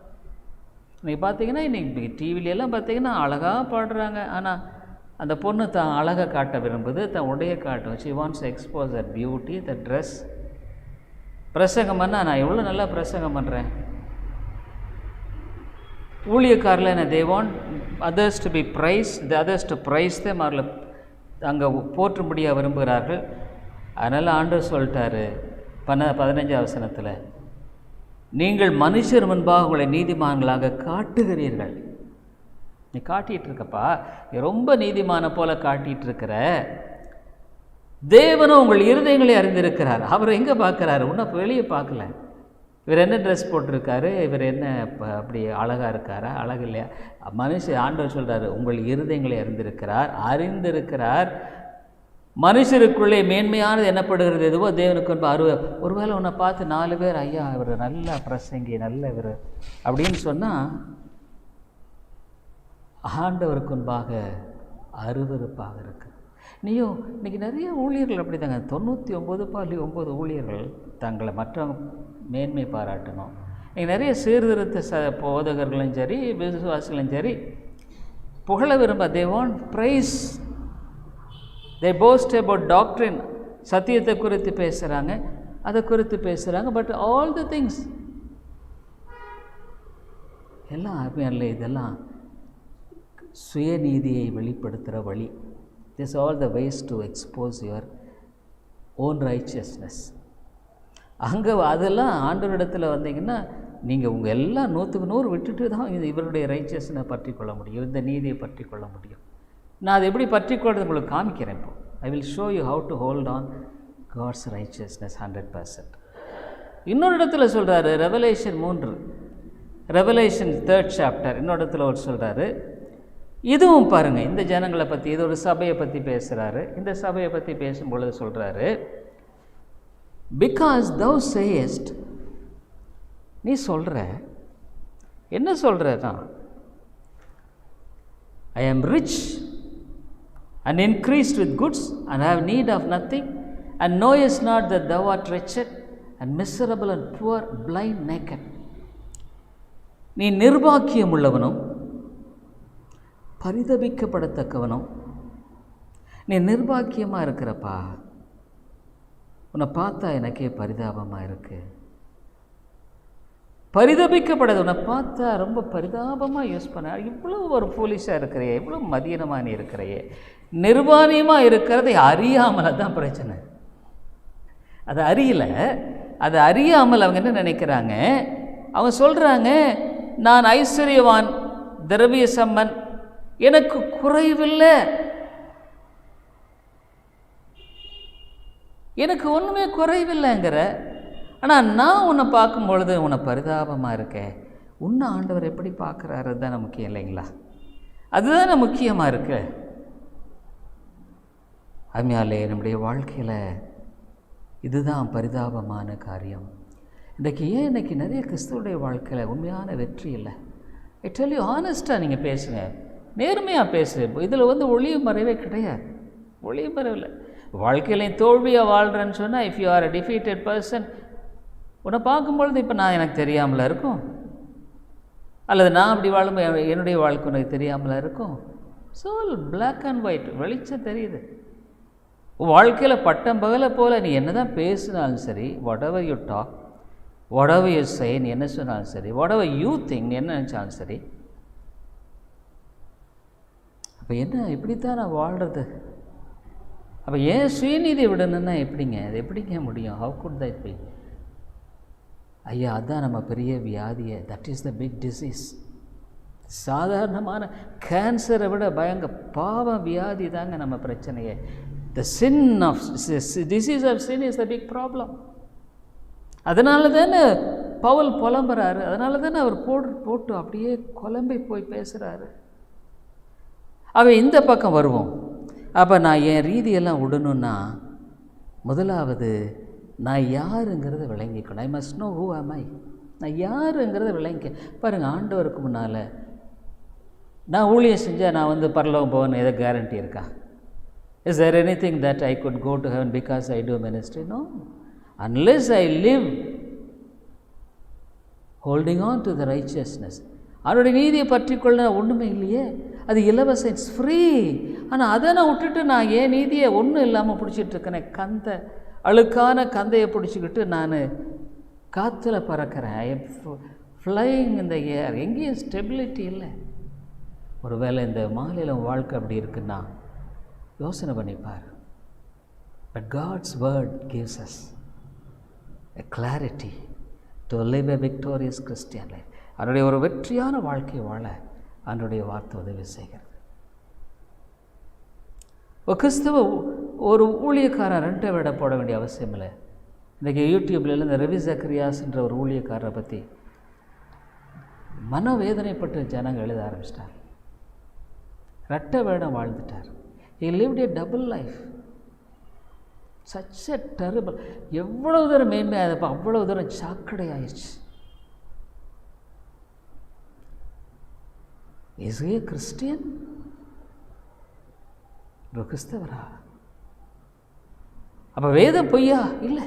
இன்றைக்கி பார்த்தீங்கன்னா, இன்றைக்கி டிவிலெல்லாம் பார்த்தீங்கன்னா அழகாக பாடுறாங்க, ஆனால் அந்த பொண்ணு தான் அழகாக காட்ட விரும்புது, தன் உடைய காட்டும். she wants to expose her beauty, the dress. பிரசங்கம் பண்ணால் நான் எவ்வளோ நல்லா பிரசங்கம் பண்ணுறேன். ஊழியக்காரில் என்ன, they want others to be praised, the others to praise them, அவர்கள் அங்கே போற்றும்படியாக விரும்புகிறார்கள். அதனால் ஆண்டவர் சொல்லிட்டாரு 15வது வசனத்தில், நீங்கள் மனுஷர் முன்பாக உங்களை நீதிமான்களாக காட்டுகிறீர்கள். நீ காட்டிகிட்டு இருக்கப்பா, நீ ரொம்ப நீதிமான போல காட்டிகிட்டு இருக்கிற. தேவனும் உங்கள் இருதயங்களை அறிந்திருக்கிறார். அவர் எங்கே பார்க்குறாரு? இன்னும் வெளியே பார்க்கல. இவர் என்ன ட்ரெஸ் போட்டிருக்காரு, இவர் என்ன அப்படி அழகாக இருக்காரா, அழகு இல்லையா? மனுஷன் ஆண்டவர் சொல்கிறாரு, உங்கள் இருதயங்களை அறிந்திருக்கிறார். மனுஷருக்குள்ளே மேன்மையானது என்னப்படுகிறது எதுவோ தேவனுக்கு ஒருவேளை உன்னை பார்த்து 4 பேர், ஐயா இவர் நல்லா பிரசங்கி, நல்ல இவர் அப்படின்னு சொன்னால் ஆண்டவருக்கு முன்பாக அருவருப்பாக இருக்கு. நீயும் இன்றைக்கி நிறைய ஊழியர்கள் அப்படி தாங்க, 99.9 ஊழியர்கள் தங்களை மற்றவங்க மேன்மை பாராட்டணும். இன்றைக்கி நிறைய சீர்திருத்த போதகர்களும் சரி, விசுவாசிகளும் சரி, புகழ விரும்ப, they want praise, they boast about doctrine. சத்தியத்தை குறித்து பேசுகிறாங்க, அதை குறித்து பேசுகிறாங்க. பட் ஆல் தி திங்ஸ் எல்லாம் இல்லை, இதெல்லாம் சுயநீதியை வெளிப்படுத்துகிற வழி. This all the ways to expose your own righteousness. அங்கே அதெல்லாம் ஆண்டவரிடத்தில் வந்தீங்கன்னா நீங்கள் உங்கள் எல்லாம் 100க்கு 100 விட்டுட்டு தான் இவருடைய ரைச்சியஸ்னை பற்றி கொள்ள முடியும், இந்த நீதியை பற்றி கொள்ள முடியும். நான் அதை எப்படி பற்றி கொள்வது உங்களுக்கு காமிக்கிறேன். இப்போ I will show you how to hold on God's righteousness 100%. இன்னொரு இடத்துல சொல்கிறாரு, ரெவலேஷன் 3, ரெவலேஷன் 3rd chapter, இன்னொரு இடத்துல ஒரு சொல்கிறாரு. இதுவும் பாருங்கள், இந்த ஜனங்களை பற்றி, இது ஒரு சபையை பற்றி பேசுகிறாரு. இந்த சபையை பற்றி பேசும்பொழுது சொல்கிறாரு, பிகாஸ் thou sayest, நீ சொல்கிற என்ன சொல்கிறனா, I am rich and increased with goods and have need of nothing, and knowest not that thou art wretched and miserable and poor, blind, naked. நீ நிர்பாக்கியம் உள்ளவனும் பரிதபிக்கப்படத்தக்கவனும், நீ நிர்பாக்கியமாக இருக்கிறப்பா, உன்னை பார்த்தா எனக்கே பரிதாபமாக இருக்குது. பரிதபிக்கப்படாது, உன்னை பார்த்தா ரொம்ப பரிதாபமாக யூஸ் பண்ண, இவ்வளோ ஒரு ஃபூலிஷாக இருக்கிறையே, இவ்வளோ மதியனமாக நீ இருக்கிறையே, நிர்வாணியமாக இருக்கிறதை அறியாமல், அதுதான் பிரச்சனை. அது அறியல, அது அறியாமல் அவங்க என்ன நினைக்கிறாங்க, அவங்க சொல்கிறாங்க, நான் ஐஸ்வர்யவான், திரவிய சம்மன், எனக்கு குறைவில்லை, எனக்கு ஒன்றுமே குறைவில்லைங்கிற. ஆனால் நான் உன்னை பார்க்கும் பொழுது உன்னை பரிதாபமாக இருக்கேன். உன்னை ஆண்டவர் எப்படி பார்க்குறாரு தானே முக்கியம் இல்லைங்களா? அதுதானே முக்கியமாக இருக்கு. அருமையாலே நம்முடைய வாழ்க்கையில் இதுதான் பரிதாபமான காரியம். இன்றைக்கி ஏன் இன்றைக்கி நிறைய கிறிஸ்துவுடைய வாழ்க்கையில் உண்மையான வெற்றி இல்லை? ஐ டெல் யூ ஹானஸ்ட்டாக நீங்கள் பேசுங்க, நேர்மையாக பேசு. இதில் ஒளிவு மறைவே கிடையாது, ஒளிவு மறைவில். வாழ்க்கையிலையும் தோல்வியாக வாழ்கிறேன்னு சொன்னால், if you are a defeated person, உன்னை பார்க்கும்பொழுது இப்போ நான் எனக்கு தெரியாமல இருக்கும், அல்லது நான் அப்படி வாழும்போது என்னுடைய வாழ்க்கை உனக்கு தெரியாமல இருக்கும். ஸோ பிளாக் அண்ட் ஒயிட், வெளிச்சம் தெரியுது. வாழ்க்கையில் பட்டம் பகலை போல் நீ என்ன தான் பேசினாலும் சரி, whatever you talk, whatever you say, நீ என்ன சொன்னாலும் சரி, வாட் எவர் யூ திங்க், நீ என்ன நினச்சாலும் சரி, அப்போ என்ன இப்படித்தான் நான் வாழ்கிறது? அப்போ ஏன் சுயநீதி விடணுன்னா எப்படிங்க? அது எப்படிங்க முடியும்? How good that be? ஐயா, அதுதான் நம்ம பெரிய வியாதியை. That is the big disease. சாதாரணமான கேன்சரை விட பாவ வியாதி தாங்க நம்ம பிரச்சனையே. The sin of disease of sin is the big problem. அதனால தானே பவுல் புலம்புறாரு, அதனால தானே அவர் போட்டு அப்படியே குழம்பி போய் பேசுகிறாரு. ஆக இந்த பக்கம் வருவோம். அப்போ நான் என் ரீதியெல்லாம் விடணுன்னா, முதலாவது நான் யாருங்கிறத விளங்கிக்கணும். I must know who am I. நான் யாருங்கிறத விளங்கிக்க. பாருங்கள், ஆண்டவருக்கு முன்னால் நான் ஊழியம் செஞ்சால் நான் பரலோகம் போகணும் எதை கேரண்டி இருக்கா? Is there anything that I could go to heaven because I do ministry? No, unless I live holding on to the righteousness. அவனுடைய நீதியை பற்றி கொள்ள ஒன்றுமே இல்லையே, அது இலவசம், இட்ஸ் ஃப்ரீ. ஆனால் அதை நான் விட்டுட்டு நான் ஏன் நீதியை ஒன்றும் இல்லாமல் பிடிச்சிட்ருக்கேனே, அழுக்கான கந்தையை பிடிச்சிக்கிட்டு நான் காற்றுல பறக்கிறேன். ஐ எம் ஃப்ளையிங் இன் த ஏர். எங்கேயும் ஸ்டெபிலிட்டி இல்லை. ஒருவேளை இந்த மாலையில் வாழ்க்கை அப்படி இருக்குன்னா யோசனை பண்ணிப்பார். But God's word gives us a clarity to live a victorious Christian life. அதனுடைய ஒரு வெற்றியான வாழ்க்கையை வாழ அதனுடைய வார்த்தை உதவி செய்கிறது. ஒரு கிறிஸ்தவ ஒரு ஊழியக்காரன் 2 விட போட வேண்டிய அவசியம் இல்லை. இன்றைக்கி யூடியூப்ல இந்த ரவி ஜக்கரியாஸ்ன்ற ஒரு ஊழியக்காரரை பற்றி மனவேதனைப்பட்டு ஜனங்கள் எழுத ஆரம்பிச்சிட்டார். 2 வேடம் வாழ்ந்துட்டார். He lived a double life. Such a terrible. எவ்வளவு தூரம் மேன்மையாதப்போ அவ்வளவு தூரம் சாக்கடை ஆயிடுச்சு. Is a Christian? ஒரு கிறிஸ்தவரா? அப்போ வேதம் பொய்யா? இல்லை.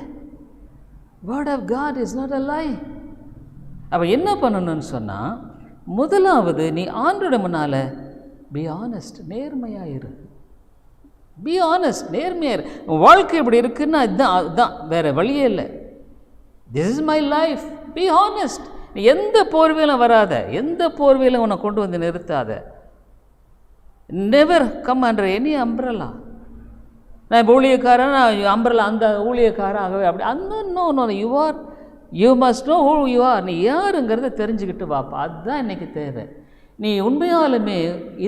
Word of God is not a lie. அப்போ என்ன பண்ணணும்னு சொன்னால், முதலாவது நீ ஆண்டோட முன்னால் பி ஆனஸ்ட், நேர்மையாக இரு. பி ஆனஸ்ட், நேர்மையாக இரு. உன் வாழ்க்கை இப்படி இருக்குன்னா இதுதான், அதுதான், வேறு வழியே இல்லை. This is my life. Be honest. நீ எந்த போர்வையிலும் வராத, எந்த போர்வையிலும் உன்னை கொண்டு வந்து நிறுத்தாத. Never come under any umbrella. நான் இப்போ ஊழியக்காரன், நான் அம்ப்ரல்லா அந்த ஊழியக்காரன் ஆகவே அப்படி அந்த know you must know who you are. நீ யாருங்கிறத தெரிஞ்சுக்கிட்டு வாப்பா. அதுதான் இன்றைக்கி தேவை. நீ உண்மையாலுமே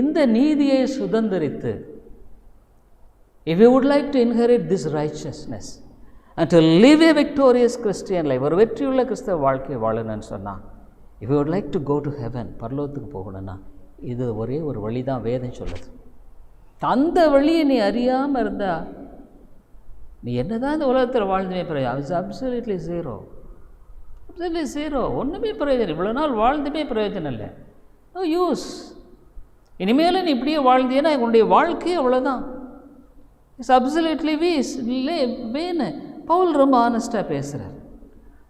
இந்த நீதியை சுதந்திரித்து, if you would like to inherit this righteousness and to live a victorious Christian life, ஒரு வெற்றியுள்ள கிறிஸ்தவ வாழ்க்கை வாழணும்னு சொன்னால், if you would like to go to heaven, பரலோகத்துக்கு போகணும்னா இது ஒரே ஒரு வழி தான் வேதம் சொல்லுது. அந்த வழியை நீ அறியாமல் இருந்தால் நீ என்ன தான் இந்த உலகத்தில் வாழ்ந்துமே பிரயோஜனம்? Absolutely zero. ஒன்றுமே பிரயோஜனம். இவ்வளோ நாள் வாழ்ந்துமே பிரயோஜனம் இல்லை. No use. இனிமேல் நீ இப்படியே வாழ்ந்தீன்னா உன்னுடைய வாழ்க்கையே அவ்வளோதான். இட்ஸ் அப்சல்யூட்லி வேணு. பவுல் ரொம்ப ஆனஸ்டாக பேசுகிறார்.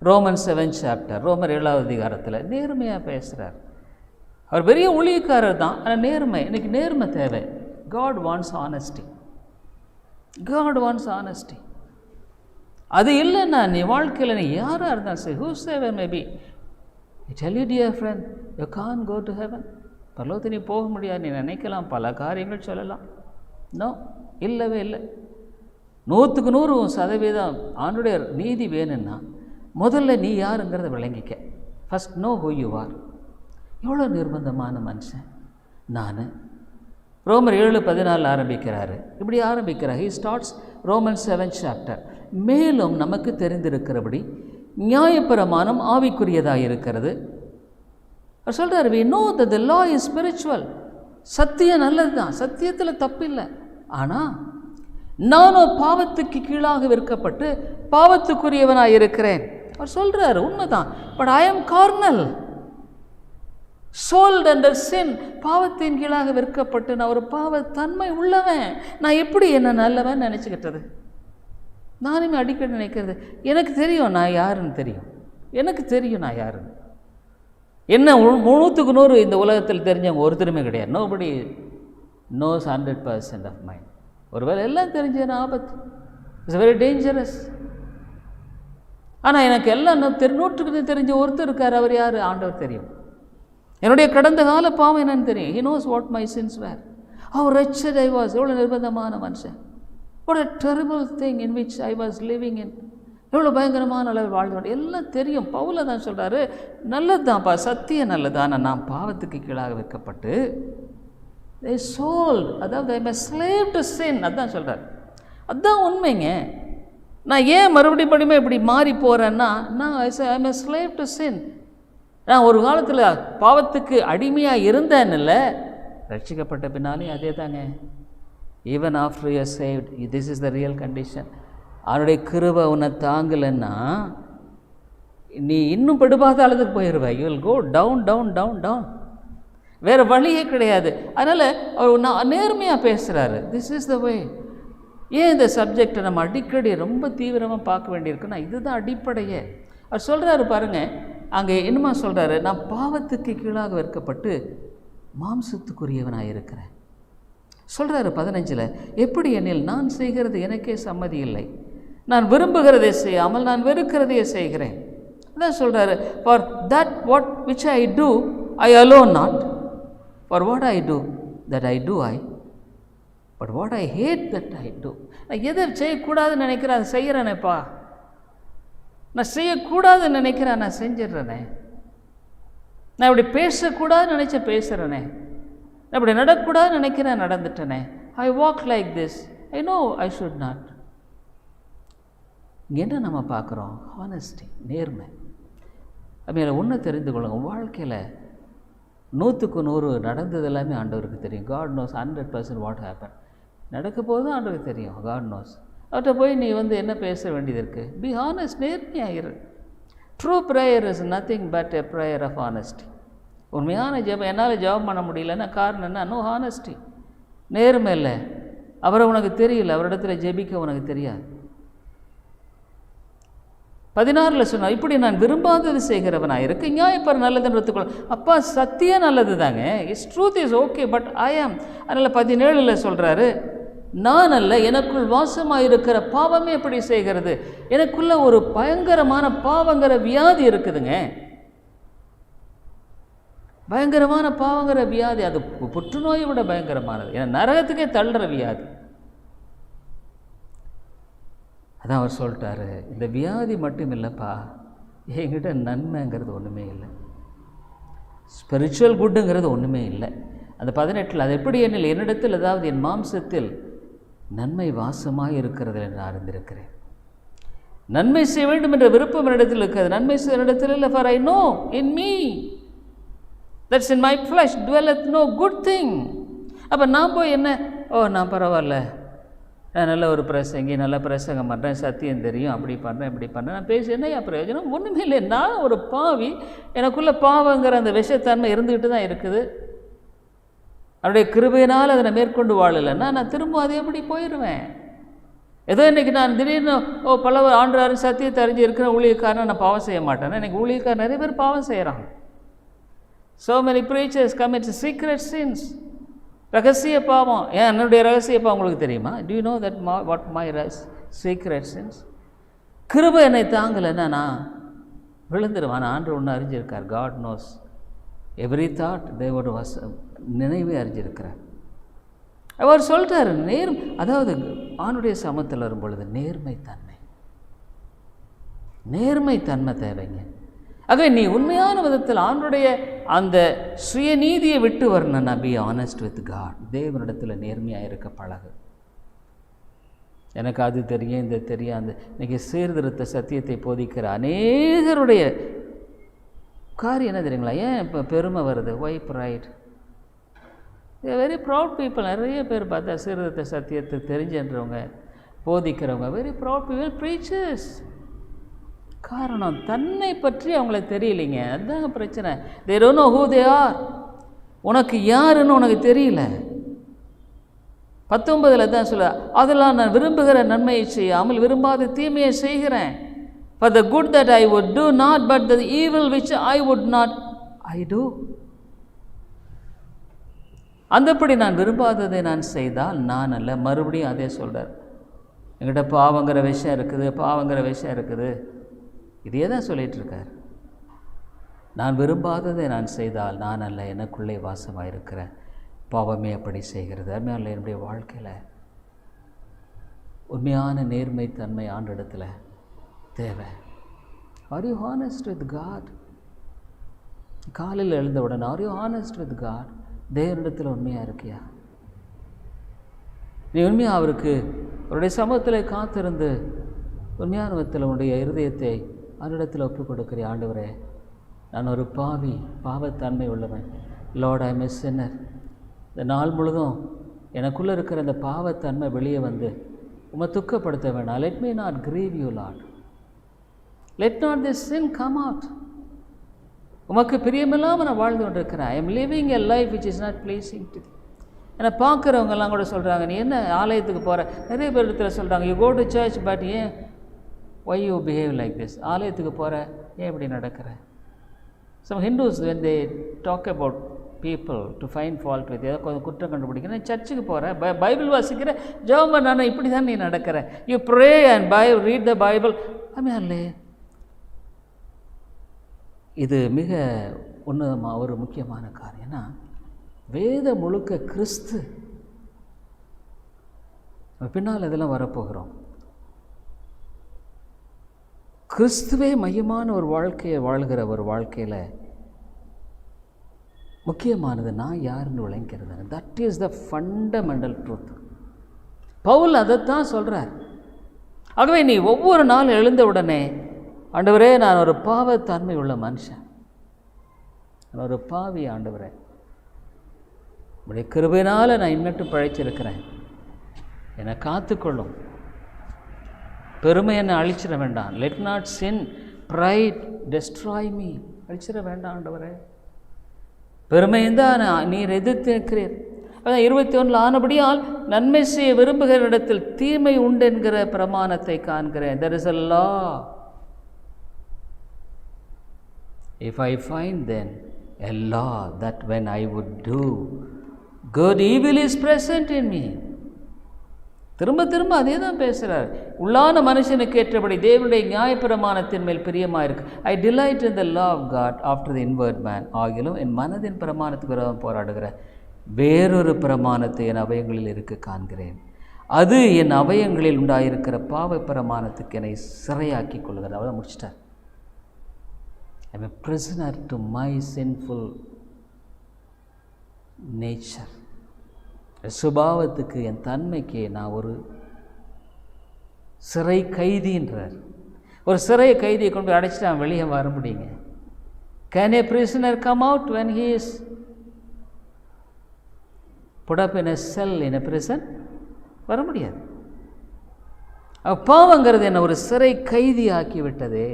ரோமன்ஸ் 7th chapter, ரோமர் 7வது அதிகாரத்தில் நேர்மையாக பேசுகிறார். அவர் பெரிய ஊழியக்காரர் தான், ஆனால் நேர்மை. இன்றைக்கி நேர்மை தேவை. God wants honesty. அது இல்லைன்னா நீ வாழ்க்கையில் நீ யாராக இருந்தாலும் சரி, whosoever may be, I tell you dear friend, you can't go to heaven. பரலோகத்துக்கு நீ போக முடியாது. நீ நினைக்கலாம், பல காரியங்கள் சொல்லலாம். நோ, இல்லவே இல்லை. 100% ஆண்டுடைய நீதி வேணும்னா முதல்ல நீ யாருங்கிறத விளங்கிக்க. First know who you are. எவ்வளோ நிர்பந்தமான மனுஷன் நான். ரோமர் 7:14 ஆரம்பிக்கிறாரு. இப்படி ஆரம்பிக்கிறார். He starts Romans 7th chapter. மேலும் நமக்கு தெரிந்திருக்கிறபடி நியாயப்பிரமாணம் ஆவிக்குரியதாக இருக்கிறது. அவர் சொல்கிறார், we know that the law is spiritual. சத்தியம் நல்லது தான், சத்தியத்தில் தப்பில்லை. ஆனால் நானும் பாவத்துக்கு கீழாக விற்கப்பட்டு பாவத்துக்குரியவனாக இருக்கிறேன். அவர் சொல்கிறார், உண்மைதான். பட் ஐ ஆம் கார்னல், sold under sin. பாவத்தின் கீழாக விற்கப்பட்டு நான் ஒரு பாவத்தன்மை உள்ளவன். நான் எப்படி என்ன நல்லவன் நினச்சிக்கிட்டது? நானுமே அடிக்கடி நினைக்கிறது, எனக்கு தெரியும் நான் யாருன்னு தெரியும். நான் யாருன்னு. என்ன 100% இந்த உலகத்தில் தெரிஞ்சவங்க ஒருத்தருமே கிடையாது. nobody knows 100% of mine. ஒருவேளை எல்லாம் தெரிஞ்சேன்னா ஆபத்து. It's very dangerous. ஆனால் எனக்கு எல்லாம் 100% தெரிஞ்ச ஒருத்தர் இருக்கார். அவர் யார்? ஆண்டவர் தெரியும். என்னுடைய கடந்த கால பாவம் என்னன்னு தெரியும். He knows what my sins were. How wretched I was. எவ்வளோ நிர்பந்தமான மனுஷன். What a terrible thing in which I was living in. எவ்வளோ பயங்கரமான அளவில் வாழ்ந்தோம். எல்லாம் தெரியும். பவுல தான் சொல்கிறாரு, நல்லது தான்ப்பா, சத்தியம் நல்லது. ஆனால் நான் பாவத்துக்கு கீழாக வைக்கப்பட்டு they sold, அதாவது I am a slave to sin. அதான் சொல்கிறார். அதுதான் உண்மைங்க. நான் ஏன் மறுபடியும் இப்படி மாறி போகிறேன்னா, நான் I am a slave to sin. நான் ஒரு காலத்தில் பாவத்துக்கு அடிமையாக இருந்தேன்னு இல்லை, ரட்சிக்கப்பட்ட பின்னாலே அதே தாங்க. Even after you are saved, this is the real condition. அவருடைய கிருபை உன்னை தாங்கலைன்னா நீ இன்னும் படுபாதாளத்துக்கு போயிடுவ. You will go down. வேறு வழியே கிடையாது. அதனால் அவர் நேர்மையாக பேசுகிறாரு. This is the way. ஏன் இந்த சப்ஜெக்டை நம்ம அடிக்கடி ரொம்ப தீவிரமாக பார்க்க வேண்டியிருக்குன்னா இதுதான் அடிப்படையே. அவர் சொல்கிறாரு பாருங்கள், அங்கே என்னமா சொல்கிறாரு, நான் பாவத்துக்கு கீழாக விற்கப்பட்டு மாம்சத்துக்குரியவனாக இருக்கிறேன் சொல்கிறாரு. 15 எப்படி எனில் நான் செய்கிறது எனக்கே சம்மதி இல்லை, நான் விரும்புகிறதை செய்யாமல் நான் வெறுக்கிறதையே செய்கிறேன். அதான் சொல்கிறாரு, for that what which I do I allow not, for what I do that I do I, but what I hate that I do. நான் எதை செய்யக்கூடாதுன்னு நினைக்கிறேன் அதை செய்கிறேனேப்பா. நான் செய்யக்கூடாதுன்னு நினைக்கிறேன் நான் செஞ்சிடுறேனே. நான் இப்படி பேசக்கூடாதுன்னு நினச்ச பேசுகிறேனே. நான் இப்படி நடக்கூடாதுன்னு நினைக்கிறேன் நடந்துட்டேனே. I walk like this, I know I should not. இங்கே என்ன நம்ம பார்க்குறோம்? ஹானஸ்டி, நேர்மை. அதுமாதிரி ஒன்று தெரிந்து கொள்ளுங்க, வாழ்க்கையில் 100% நடந்தது எல்லாமே ஆண்டவருக்கு தெரியும். God knows 100% what happen. நடக்க போது ஆண்டவருக்கு தெரியும். God knows. அவர்கிட்ட போய் நீ என்ன பேச வேண்டியது இருக்குது? பி ஹானஸ்ட், நேர்மையாயிரு. True prayer is nothing but a prayer of honesty. உண்மையான ஜெபம். என்னால் ஜெபம் பண்ண முடியலன்னா காரணம் என்ன? நோ ஹானஸ்டி, நேர்மை இல்லை. அவரை உனக்கு தெரியல, அவரிடத்துல ஜெபிக்க உனக்கு தெரியாது. 16 சொன்னார், இப்படி நான் விரும்பாதது செய்கிறவனாக இருக்கு, நியாயப்பர் நல்லதுன்னு எடுத்துக்கொள்ள. அப்பா சத்தியம் நல்லது தாங்க, it's truth is okay, but I ஆம். அதனால் 17 சொல்கிறாரு, நான் அல்ல எனக்குள் வாசமாக இருக்கிற பாவமே எப்படி செய்கிறது. எனக்குள்ள ஒரு பயங்கரமான பாவங்கிற வியாதி இருக்குதுங்க. பயங்கரமான பாவங்கிற வியாதி, அது புற்றுநோயை விட பயங்கரமானது. ஏன்னா நரகத்துக்கே தள்ளுற வியாதி. அதான் அவர் சொல்லிட்டாரு, இந்த வியாதி மட்டும் இல்லைப்பா, என்கிட்ட நன்மைங்கிறது ஒன்றுமே இல்லை, ஸ்பிரிச்சுவல் குட்டுங்கிறது ஒன்றுமே இல்லை. அந்த 18 அது எப்படி எண்ணில் என்னிடத்தில், அதாவது என் மாம்சத்தில் நன்மை வாசமாக இருக்கிறது என்று அறிந்திருக்கிறேன். நன்மை செய்ய வேண்டும் என்ற விருப்பம் என்னிடத்தில் இருக்கிறது, நன்மை செய்ய என்னிடத்தில் இல்லை. For I know in me that's in my flesh dwelleth no good thing. அப்போ நான் போய் என்ன, நான் பரவாயில்ல, நான் நல்ல ஒரு பிரசங்கி, நல்ல பிரசங்கம் பண்ணுறேன், சத்தியம் தெரியும், அப்படி பண்ணுறேன் இப்படி பண்ணுறேன், நான் பேசி என்னையா பிரயோஜனம்? ஒன்றுமே இல்லை. நான் ஒரு பாவி, எனக்குள்ளே பாவங்கிற அந்த விஷத்தன்மை இருந்துக்கிட்டு தான் இருக்குது. அவருடைய கிருபையினால் அதை நான் மேற்கொண்டு வாழலைன்னா நான் திரும்ப அதே எப்படி போயிடுவேன். ஏதோ இன்றைக்கி நான் திடீர்னு பல ஆண்டு சத்தியத்தை அறிஞ்சு இருக்கிற ஊழியக்காரனை நான் பாவம் செய்ய மாட்டேன்னா, எனக்கு ஊழியக்காரர் நிறைய பேர் பாவம் செய்கிறாங்க. So many preachers commit secret sins. ரகசிய பாவம். என்னுடைய ரகசிய பாவம் உங்களுக்கு தெரியுமா? Do you know that what my secret sins? கிருபை என்னை தாங்கலைன்னா நான் விழுந்துருவான். ஆண்டு ஒன்று அறிஞ்சிருக்கார். God knows every thought. தேவோட நினைவே அறிஞ்சிருக்கிறார். அவர் சொல்லிட்டார், அதாவது ஆணுடைய சமத்தில் வரும் பொழுது நேர்மை தன்மை தேவைங்க. ஆகவே நீ உண்மையான விதத்தில் ஆண்டுடைய அந்த சுயநீதியை விட்டு வரணும்னா பி ஆனஸ்ட் வித் காட். தேவனிடத்தில் நேர்மையாக இருக்க பழகு. எனக்கு அது தெரியும், இந்த தெரியும், அந்த இன்றைக்கி சீர்திருத்த சத்தியத்தை போதிக்கிற அநேகருடைய காரியம் என்ன தெரியுங்களா? ஏன் இப்போ பெருமை வருது? Why pride? Very proud people. நிறைய பேர் பார்த்தா சீர்திருத்த சத்தியத்தை தெரிஞ்சன்றவங்க, போதிக்கிறவங்க, வெரி ப்ரவுட் பீப்புள், ப்ரீச்சர்ஸ். காரணம் தன்னை பற்றி அவங்களுக்கு தெரியலைங்க. அதுதாங்க பிரச்சனை. they don't know who they are. உனக்கு யாருன்னு உனக்கு தெரியல. 19 தான் சொல்ல, அதெல்லாம் நான் விரும்புகிற நன்மையை செய்யாமல் விரும்பாத தீமையை செய்கிறேன். for the good that I would do not, but the evil which I would not I do. அந்தப்படி நான் விரும்பாததை நான் செய்தால் நான் அல்ல. மறுபடியும் அதே சொல்கிறார், என்கிட்ட பாவங்கிற விஷயம் இருக்குது. இதே தான் சொல்லிகிட்ருக்கார். நான் விரும்பாததை நான் செய்தால் நான் அல்ல, எனக்குள்ளே வாசமாக இருக்கிற பாவமே அப்படி செய்கிறது. அருமையான என்னுடைய வாழ்க்கையில் உண்மையான நேர்மை தன்மை ஆண்டிடத்தில் தேவை. Are you honest with God? காலையில் எழுந்தவுடன் are you honest with God? தேவனிடத்தில் உண்மையாக இருக்கியா? நீ உண்மையாக அவருடைய சமூகத்தில் காத்திருந்து உண்மையான விதத்தில் உன்னுடைய இருதயத்தை அவரிடத்தில் ஒப்புக் கொடுக்கிறேன். ஆண்டவரே, நான் ஒரு பாவத்தன்மை உள்ளவன். Lord, I am a sinner. இந்த நாள் முழுதும் எனக்குள்ளே இருக்கிற அந்த பாவத்தன்மை வெளியே வந்து உம்மை துக்கப்படுத்த வேண்டாம். Let me not grieve you Lord. Let not this sin come out. உமக்கு பிரியமில்லாமல் நான் வாழ்ந்து கொண்டிருக்கிறேன். I am living a life which is not pleasing to. என்னை பார்க்குறவங்கெல்லாம் கூட சொல்கிறாங்க, நீ என்ன ஆலயத்துக்கு போகிற? நிறைய பேர் இடத்துல சொல்கிறாங்க, you go to church, but ஏன் why you behave like this? ஆலயத்துக்கு போகிற, ஏன் இப்படி நடக்கிற? Some Hindus when they talk about people to find fault with, ஏதோ கொஞ்சம் குற்றம் கண்டுபிடிக்கிறேன். சர்ச்சுக்கு போகிற, பைபிள் வாசிக்கிற, ஜெபம் பண்ண, இப்படி தான் நீ நடக்கிற. You pray and read the Bible. அல்லே, இது மிக ஒரு முக்கியமான காரியம். ஏன்னா வேத முழுக்க கிறிஸ்து, பின்னால் இதெல்லாம் வரப்போகிறோம். கிறிஸ்துவே மையமான ஒரு வாழ்க்கையை வாழ்கிற ஒரு வாழ்க்கையில் முக்கியமானது நான் யாருன்னு விளங்கிறது. That is the fundamental truth. Paul அதைத்தான் சொல்கிறார். ஆகவே நீ ஒவ்வொரு நாள் எழுந்த உடனே, ஆண்டவரே, நான் ஒரு பாவத்தன்மை உள்ள மனுஷன், நான் ஒரு பாவி, ஆண்டவரே உடைய கிருபையினால் நான் இன்னட்டும் பழைச்சிருக்கிறேன், என்னை காத்துக்கொள்ளும். பெருமை என்னை அழிச்சிட வேண்டாம். Let not sin pride destroy me. அழிச்சிட வேண்டாம் ஆண்டவரே. பெருமையும் தான் நீர் எதிர்த்து இருக்கிறீர். அதான் 21 ஆனபடியால் நன்மை செய்ய விரும்புகிற இடத்தில் தீமை உண்டு என்கிற பிரமாணத்தை காண்கிறேன். there is a law. if I find then a law that when I would do good, evil is present in me. திரும்ப திரும்ப அதே தான் பேசுகிறார். உள்ளான மனுஷனுக்கு ஏற்றபடி தேவனுடைய நியாயப்பிரமாணத்தின் மேல் பிரியமாக இருக்கு. I delight in the law of God after the inward man. ஆகிலும் என் மனதின் பிரமாணத்துக்கு விரோதம் போராடுகிற வேறொரு பிரமாணத்தை என் அவயங்களில் இருக்க காண்கிறேன். அது என் அவயங்களில் உண்டாயிருக்கிற பாவ பிரமாணத்துக்கு என்னை சிறையாக்கி கொள்ளுகிறது. அவரை முடிச்சிட்டார். I am a prisoner to my sinful nature. சுபாவத்துக்கு, என் தன்மைக்கு நான் ஒரு சிறை கைதின்றார். ஒரு சிறை கைதியை கொண்டு போய் அடைச்சிட்டு அவன் வெளியே வர முடியுங்க? Can a prisoner come out when he is put up in a cell in a prison? வர முடியாது. பாவங்கிறது என்ன ஒரு சிறை கைதி ஆக்கி விட்டதே.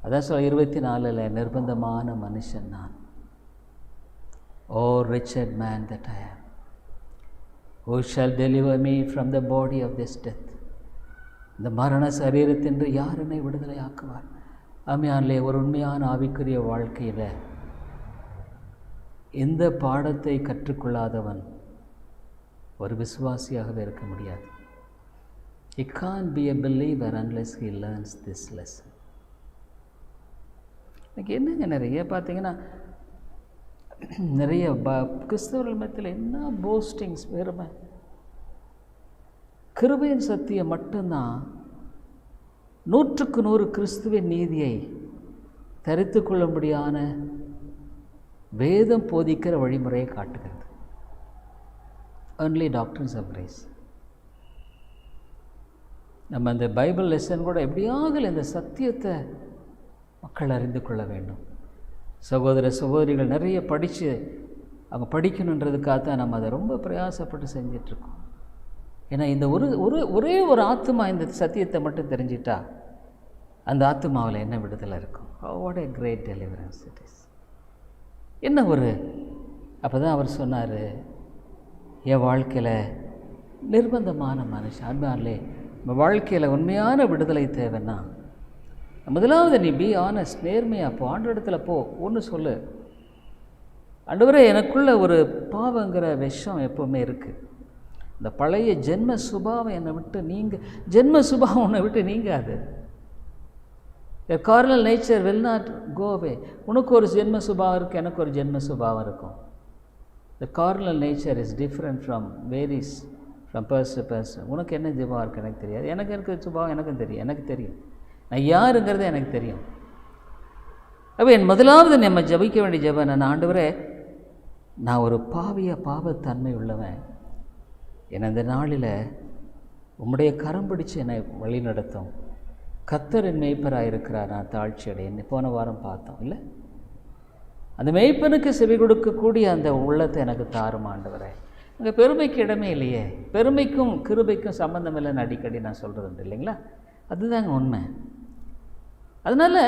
அதான் சொல்ல 24 நிர்பந்தமான மனுஷன் நான். ஓ wretched man that I am, who shall deliver me from the body of this death? இந்த மரண சரீரத்தின்று யார் என்னை விடுதலை ஆக்குவார்? ஆமையானே, ஒரு உண்மையான ஆவிக்குரிய வாழ்க்கையில் இந்த பாடத்தை கற்றுக்கொள்ளாதவன் ஒரு விசுவாசியாகவே இருக்க முடியாது. He can't be a believer unless he learns this lesson. என்னங்க நிறைய பார்த்தீங்கன்னா, நிறைய கிறிஸ்தவர்கள் மத்தியில் என்ன போஸ்டிங்ஸ், வெறுமை. கிருபையின் சத்தியம் மட்டும்தான் 100க்கு 100 கிறிஸ்துவின் நீதியை தரித்து கொள்ளும்படியான வேதம் போதிக்கிற வழிமுறையை காட்டுகிறது. only doctrines of grace. நம்ம அந்த பைபிள் லெசன் கூட எப்படியாக இந்த சத்தியத்தை மக்கள் அறிந்து கொள்ள வேண்டும். சகோதர சகோதரிகள் நிறைய படித்து அவங்க படிக்கணுன்றதுக்காக தான் நம்ம அதை ரொம்ப பிரயாசப்பட்டு செஞ்சிட்ருக்கோம். ஏன்னா இந்த ஒரே ஒரு ஆத்மா இந்த சத்தியத்தை மட்டும் தெரிஞ்சிட்டா அந்த ஆத்மாவில் என்ன விடுதலை இருக்கும். What a great deliverance it is. என்ன ஒரு அப்போ தான் அவர் சொன்னார், என் வாழ்க்கையில் நிர்பந்தமான மனுஷன். அன்பாலே, நம்ம வாழ்க்கையில் உண்மையான விடுதலை தேவைன்னா முதலாவது நீ பி ஆனஸ்ட், நேர்மையாக போ. ஆண்டவரிடத்தில் போ, ஒன்று சொல்லு, ஆண்டவரே எனக்குள்ள ஒரு பாவங்கிற விஷம் எப்போவுமே இருக்குது. இந்த பழைய ஜென்ம சுபாவம் என்னை விட்டு ஜென்ம சுபாவம் உன்னை விட்டு நீங்காது. Carnal nature will not go away. உனக்கு ஒரு ஜென்ம சுபாவம் இருக்குது, எனக்கு ஒரு ஜென்ம சுபாவம் இருக்கும். த Cornell nature is different varies from person to person. உனக்கு என்ன சுபாவம் இருக்குது எனக்கு தெரியாது, எனக்கு இருக்கிற சுபாவம் எனக்கு தெரியும். நான் யாருங்கிறது எனக்கு தெரியும். அப்போ என் முதலாவது நம்ம ஜபிக்க வேண்டிய ஜபம் நான், ஆண்டவரே நான் ஒரு பாவத்தன்மை உள்ளவன், என்னை அந்த நாளில் உம்முடைய கரம் பிடிச்சு என்னை வழி நடத்தும். கர்த்தர் என் மேய்ப்பராக இருக்கிறார், நான் தாழ்ச்சி அடையேன். போன வாரம் பார்த்தோம் இல்லை? அந்த மேய்ப்பனுக்கு செவி கொடுக்கக்கூடிய அந்த உள்ளத்தை எனக்கு தாரும் ஆண்டவரே. அங்கே பெருமைக்கு இடமே இல்லையே. பெருமைக்கும் கிருபைக்கும் சம்பந்தம் இல்லைன்னு அடிக்கடி நான் சொல்கிறது உண்டு இல்லைங்களா? அதுதாங்க உண்மை. அதனால்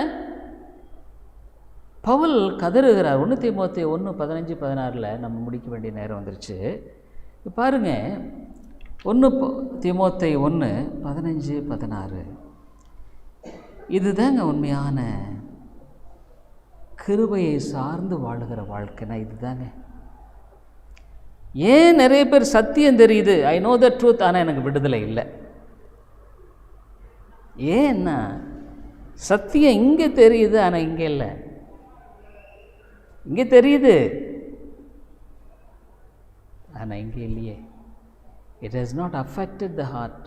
பவுல் கதறுகிறார். 1 தீமோத்தேயு 1:15-16 நம்ம முடிக்க வேண்டிய நேரம் வந்துருச்சு. இப்போ பாருங்கள், 1 தீமோத்தேயு 1:15-16 இதுதாங்க உண்மையான கிருபையை சார்ந்து வாழுகிற வாழ்க்கைனா இதுதாங்க. ஏன் நிறைய பேர் சத்தியம் தெரியுது, ஐ நோ த ட்ரூத், ஆனால் எனக்கு விடுதலை இல்லை. ஏன்னா சத்தியம் இங்கே தெரியுது, ஆனால் இங்கே இல்லை. இங்கே தெரியுது, ஆனால் இங்கே இல்லையே. It has not affected the heart.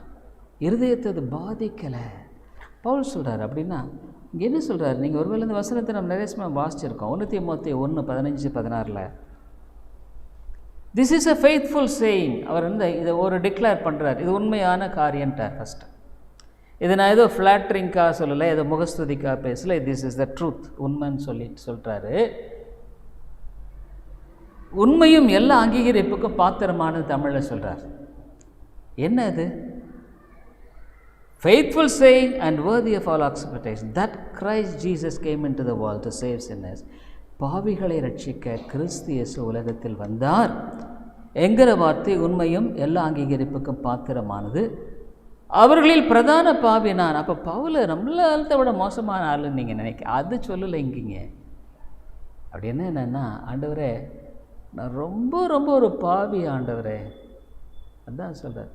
இருதயத்தை அது பாதிக்கலை. பவுல் சொல்கிறார். அப்படின்னா இங்கே என்ன சொல்கிறார்? நீங்கள் ஒருவேளை இந்த வசனத்தை நம்ம நிறைய சமயம் வாசிச்சிருக்கோம். 1 தீமோத்தேயு 1:15-16 this is a faithful saying. அவர் இதை ஒரு டிக்ளேர் பண்ணுறார். இது உண்மையான காரியன்ட்டார். ஃபஸ்ட்டு இது நான் ஏதோ ஃப்ளாட்ரிங்காக சொல்லலை, ஏதோ முகஸ்துதிக்காக பேசலை. திஸ் இஸ் த ட்ரூத், உண்மைன்னு சொல்கிறாரு. உண்மையும் எல்லா அங்கீகரிப்புக்கும் பாத்திரமானது தமிழில் சொல்கிறார். என்ன அது? faithful saying and worthy of all expectation that Christ Jesus came into the world to save sinners. பாவிகளை ரட்சிக்க கிறிஸ்து இயேசு உலகத்தில் வந்தார் என்கிற வார்த்தை உண்மையும் எல்லா அங்கீகரிப்புக்கும் பாத்திரமானது. அவர்களில் பிரதான பாவி நான். அப்போ பவுல நம்மளத்தை விட மோசமான ஆளுன்னு நீங்கள் அது சொல்லலை இங்கிங்க. அப்படி என்னன்னா, ஆண்டவரே நான் ரொம்ப ரொம்ப ஒரு பாவி ஆண்டவரே, அதான் சொல்கிறார்.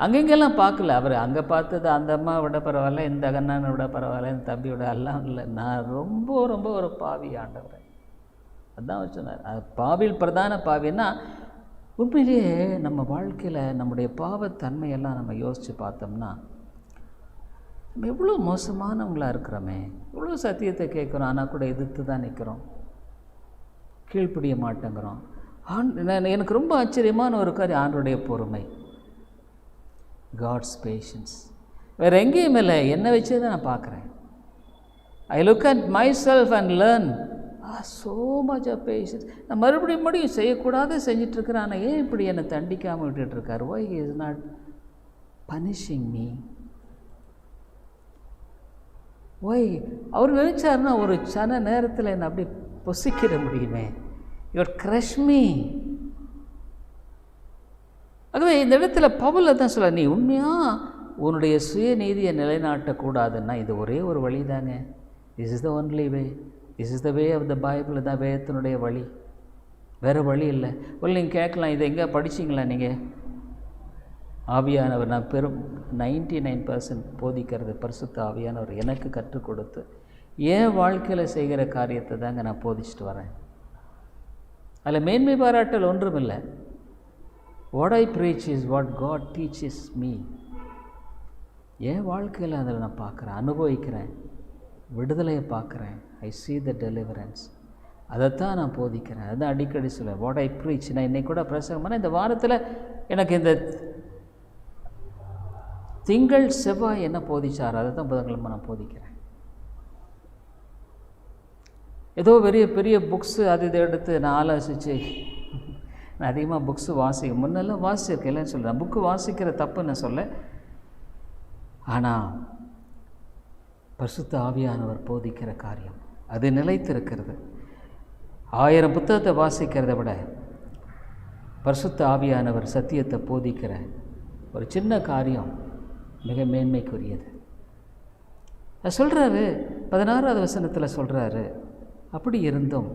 அங்கெங்கெல்லாம் பார்க்கல. அவர் அங்கே பார்த்தது அந்த அம்மா விட பரவாயில்ல, இந்த அண்ணனை விட பரவாயில்ல, இந்த தம்பி விட எல்லாம் இல்லை. நான் ரொம்ப ரொம்ப ஒரு பாவி ஆண்டவரே. அதுதான் சொன்னார். அது பாவியில் பிரதான பாவின்னா உண்மையிலேயே நம்ம வாழ்க்கையில் நம்முடைய பாவத்தன்மையெல்லாம் நம்ம யோசித்து பார்த்தோம்னா நம்ம எவ்வளோ மோசமானவங்களாக இருக்கிறோமே. எவ்வளோ சத்தியத்தை கேட்குறோம், ஆனால் கூட எதிர்த்து தான் நிற்கிறோம், கீழ்ப்படிய மாட்டேங்கிறோம். எனக்கு ரொம்ப ஆச்சரியமான ஒரு காரியம் ஆண்டவருடைய பொறுமை, காட்ஸ் பேஷன்ஸ். வேறு எங்கேயும் இல்லை, என்னை வச்சே தான் நான் பார்க்குறேன். I look at myself and learn so much of patience. நான் மறுபடியும் செய்யக்கூடாத செஞ்சிட்ருக்கிறேன். ஆனால் ஏன் இப்படி என்னை தண்டிக்காமல் விட்டுட்டுருக்கார்? Why he is not punishing me? ஒய் அவர் நினச்சாருன்னா ஒரு சன நேரத்தில் என்னை அப்படி பொசிக்கிற முடியுமே. Your crush me. ஆகவே இந்த இடத்துல பவுல் தான் சொல்ல, நீ உண்மையாக உன்னுடைய சுயநீதியை நிலைநாட்டக்கூடாதுன்னா இது ஒரே ஒரு வழி தாங்க. This is the only way. This is the way of the Bible. தான் வேதத்தினுடைய வழி, வேறு வழி இல்லை. நீங்கள் கேட்கலாம், இதை எங்கே படிச்சிங்களா நீங்கள்? ஆவியானவர் நான் 99% போதிக்கிறது பரிசுத்த ஆவியானவர் எனக்கு கற்றுக் கொடுத்து என் வாழ்க்கையில் செய்கிற காரியத்தை தாங்க நான் போதிச்சுட்டு வரேன். அதில் மேன்மை பாராட்டல் ஒன்றும் இல்லை. What I preach is what God teaches me. என் வாழ்க்கையில் அதில் நான் பார்க்குறேன், அனுபவிக்கிறேன், விடுதலையை பார்க்குறேன். ஐ see the deliverance. அதைத்தான் நான் போதிக்கிறேன். அதுதான் அடிக்கடி சொல்லுவேன், வாட் ஐ ப்ரீச். நான் இன்றைக்கி கூட பிரசங்கம் பண்ணேன். இந்த வாரத்தில் எனக்கு இந்த திங்கள் செவ்வாய் என்ன போதிச்சார் அதை தான் புதன்கிழமை நான் போதிக்கிறேன். ஏதோ பெரிய பெரிய புக்ஸு அது இதை எடுத்து நான் ஆலோசித்து நான் அதிகமாக புக்ஸு முன்னெல்லாம் வாசிச்சிருக்கேன், இல்லைன்னு சொல்கிறேன். புக்கு வாசிக்கிற தப்புன்னு சொல்ல, ஆனால் பரிசுத்த ஆவியானவர் போதிக்கிற காரியம் அது நிலைத்திருக்கிறது. 1000 புத்தகத்தை வாசிக்கிறத விட பரிசுத்த ஆவியானவர் சத்தியத்தை போதிக்கிற ஒரு சின்ன காரியம் மிக மேன்மைக்குரியது. அது சொல்கிறாரு 16வது வசனத்தில் சொல்கிறாரு, அப்படி இருந்தும்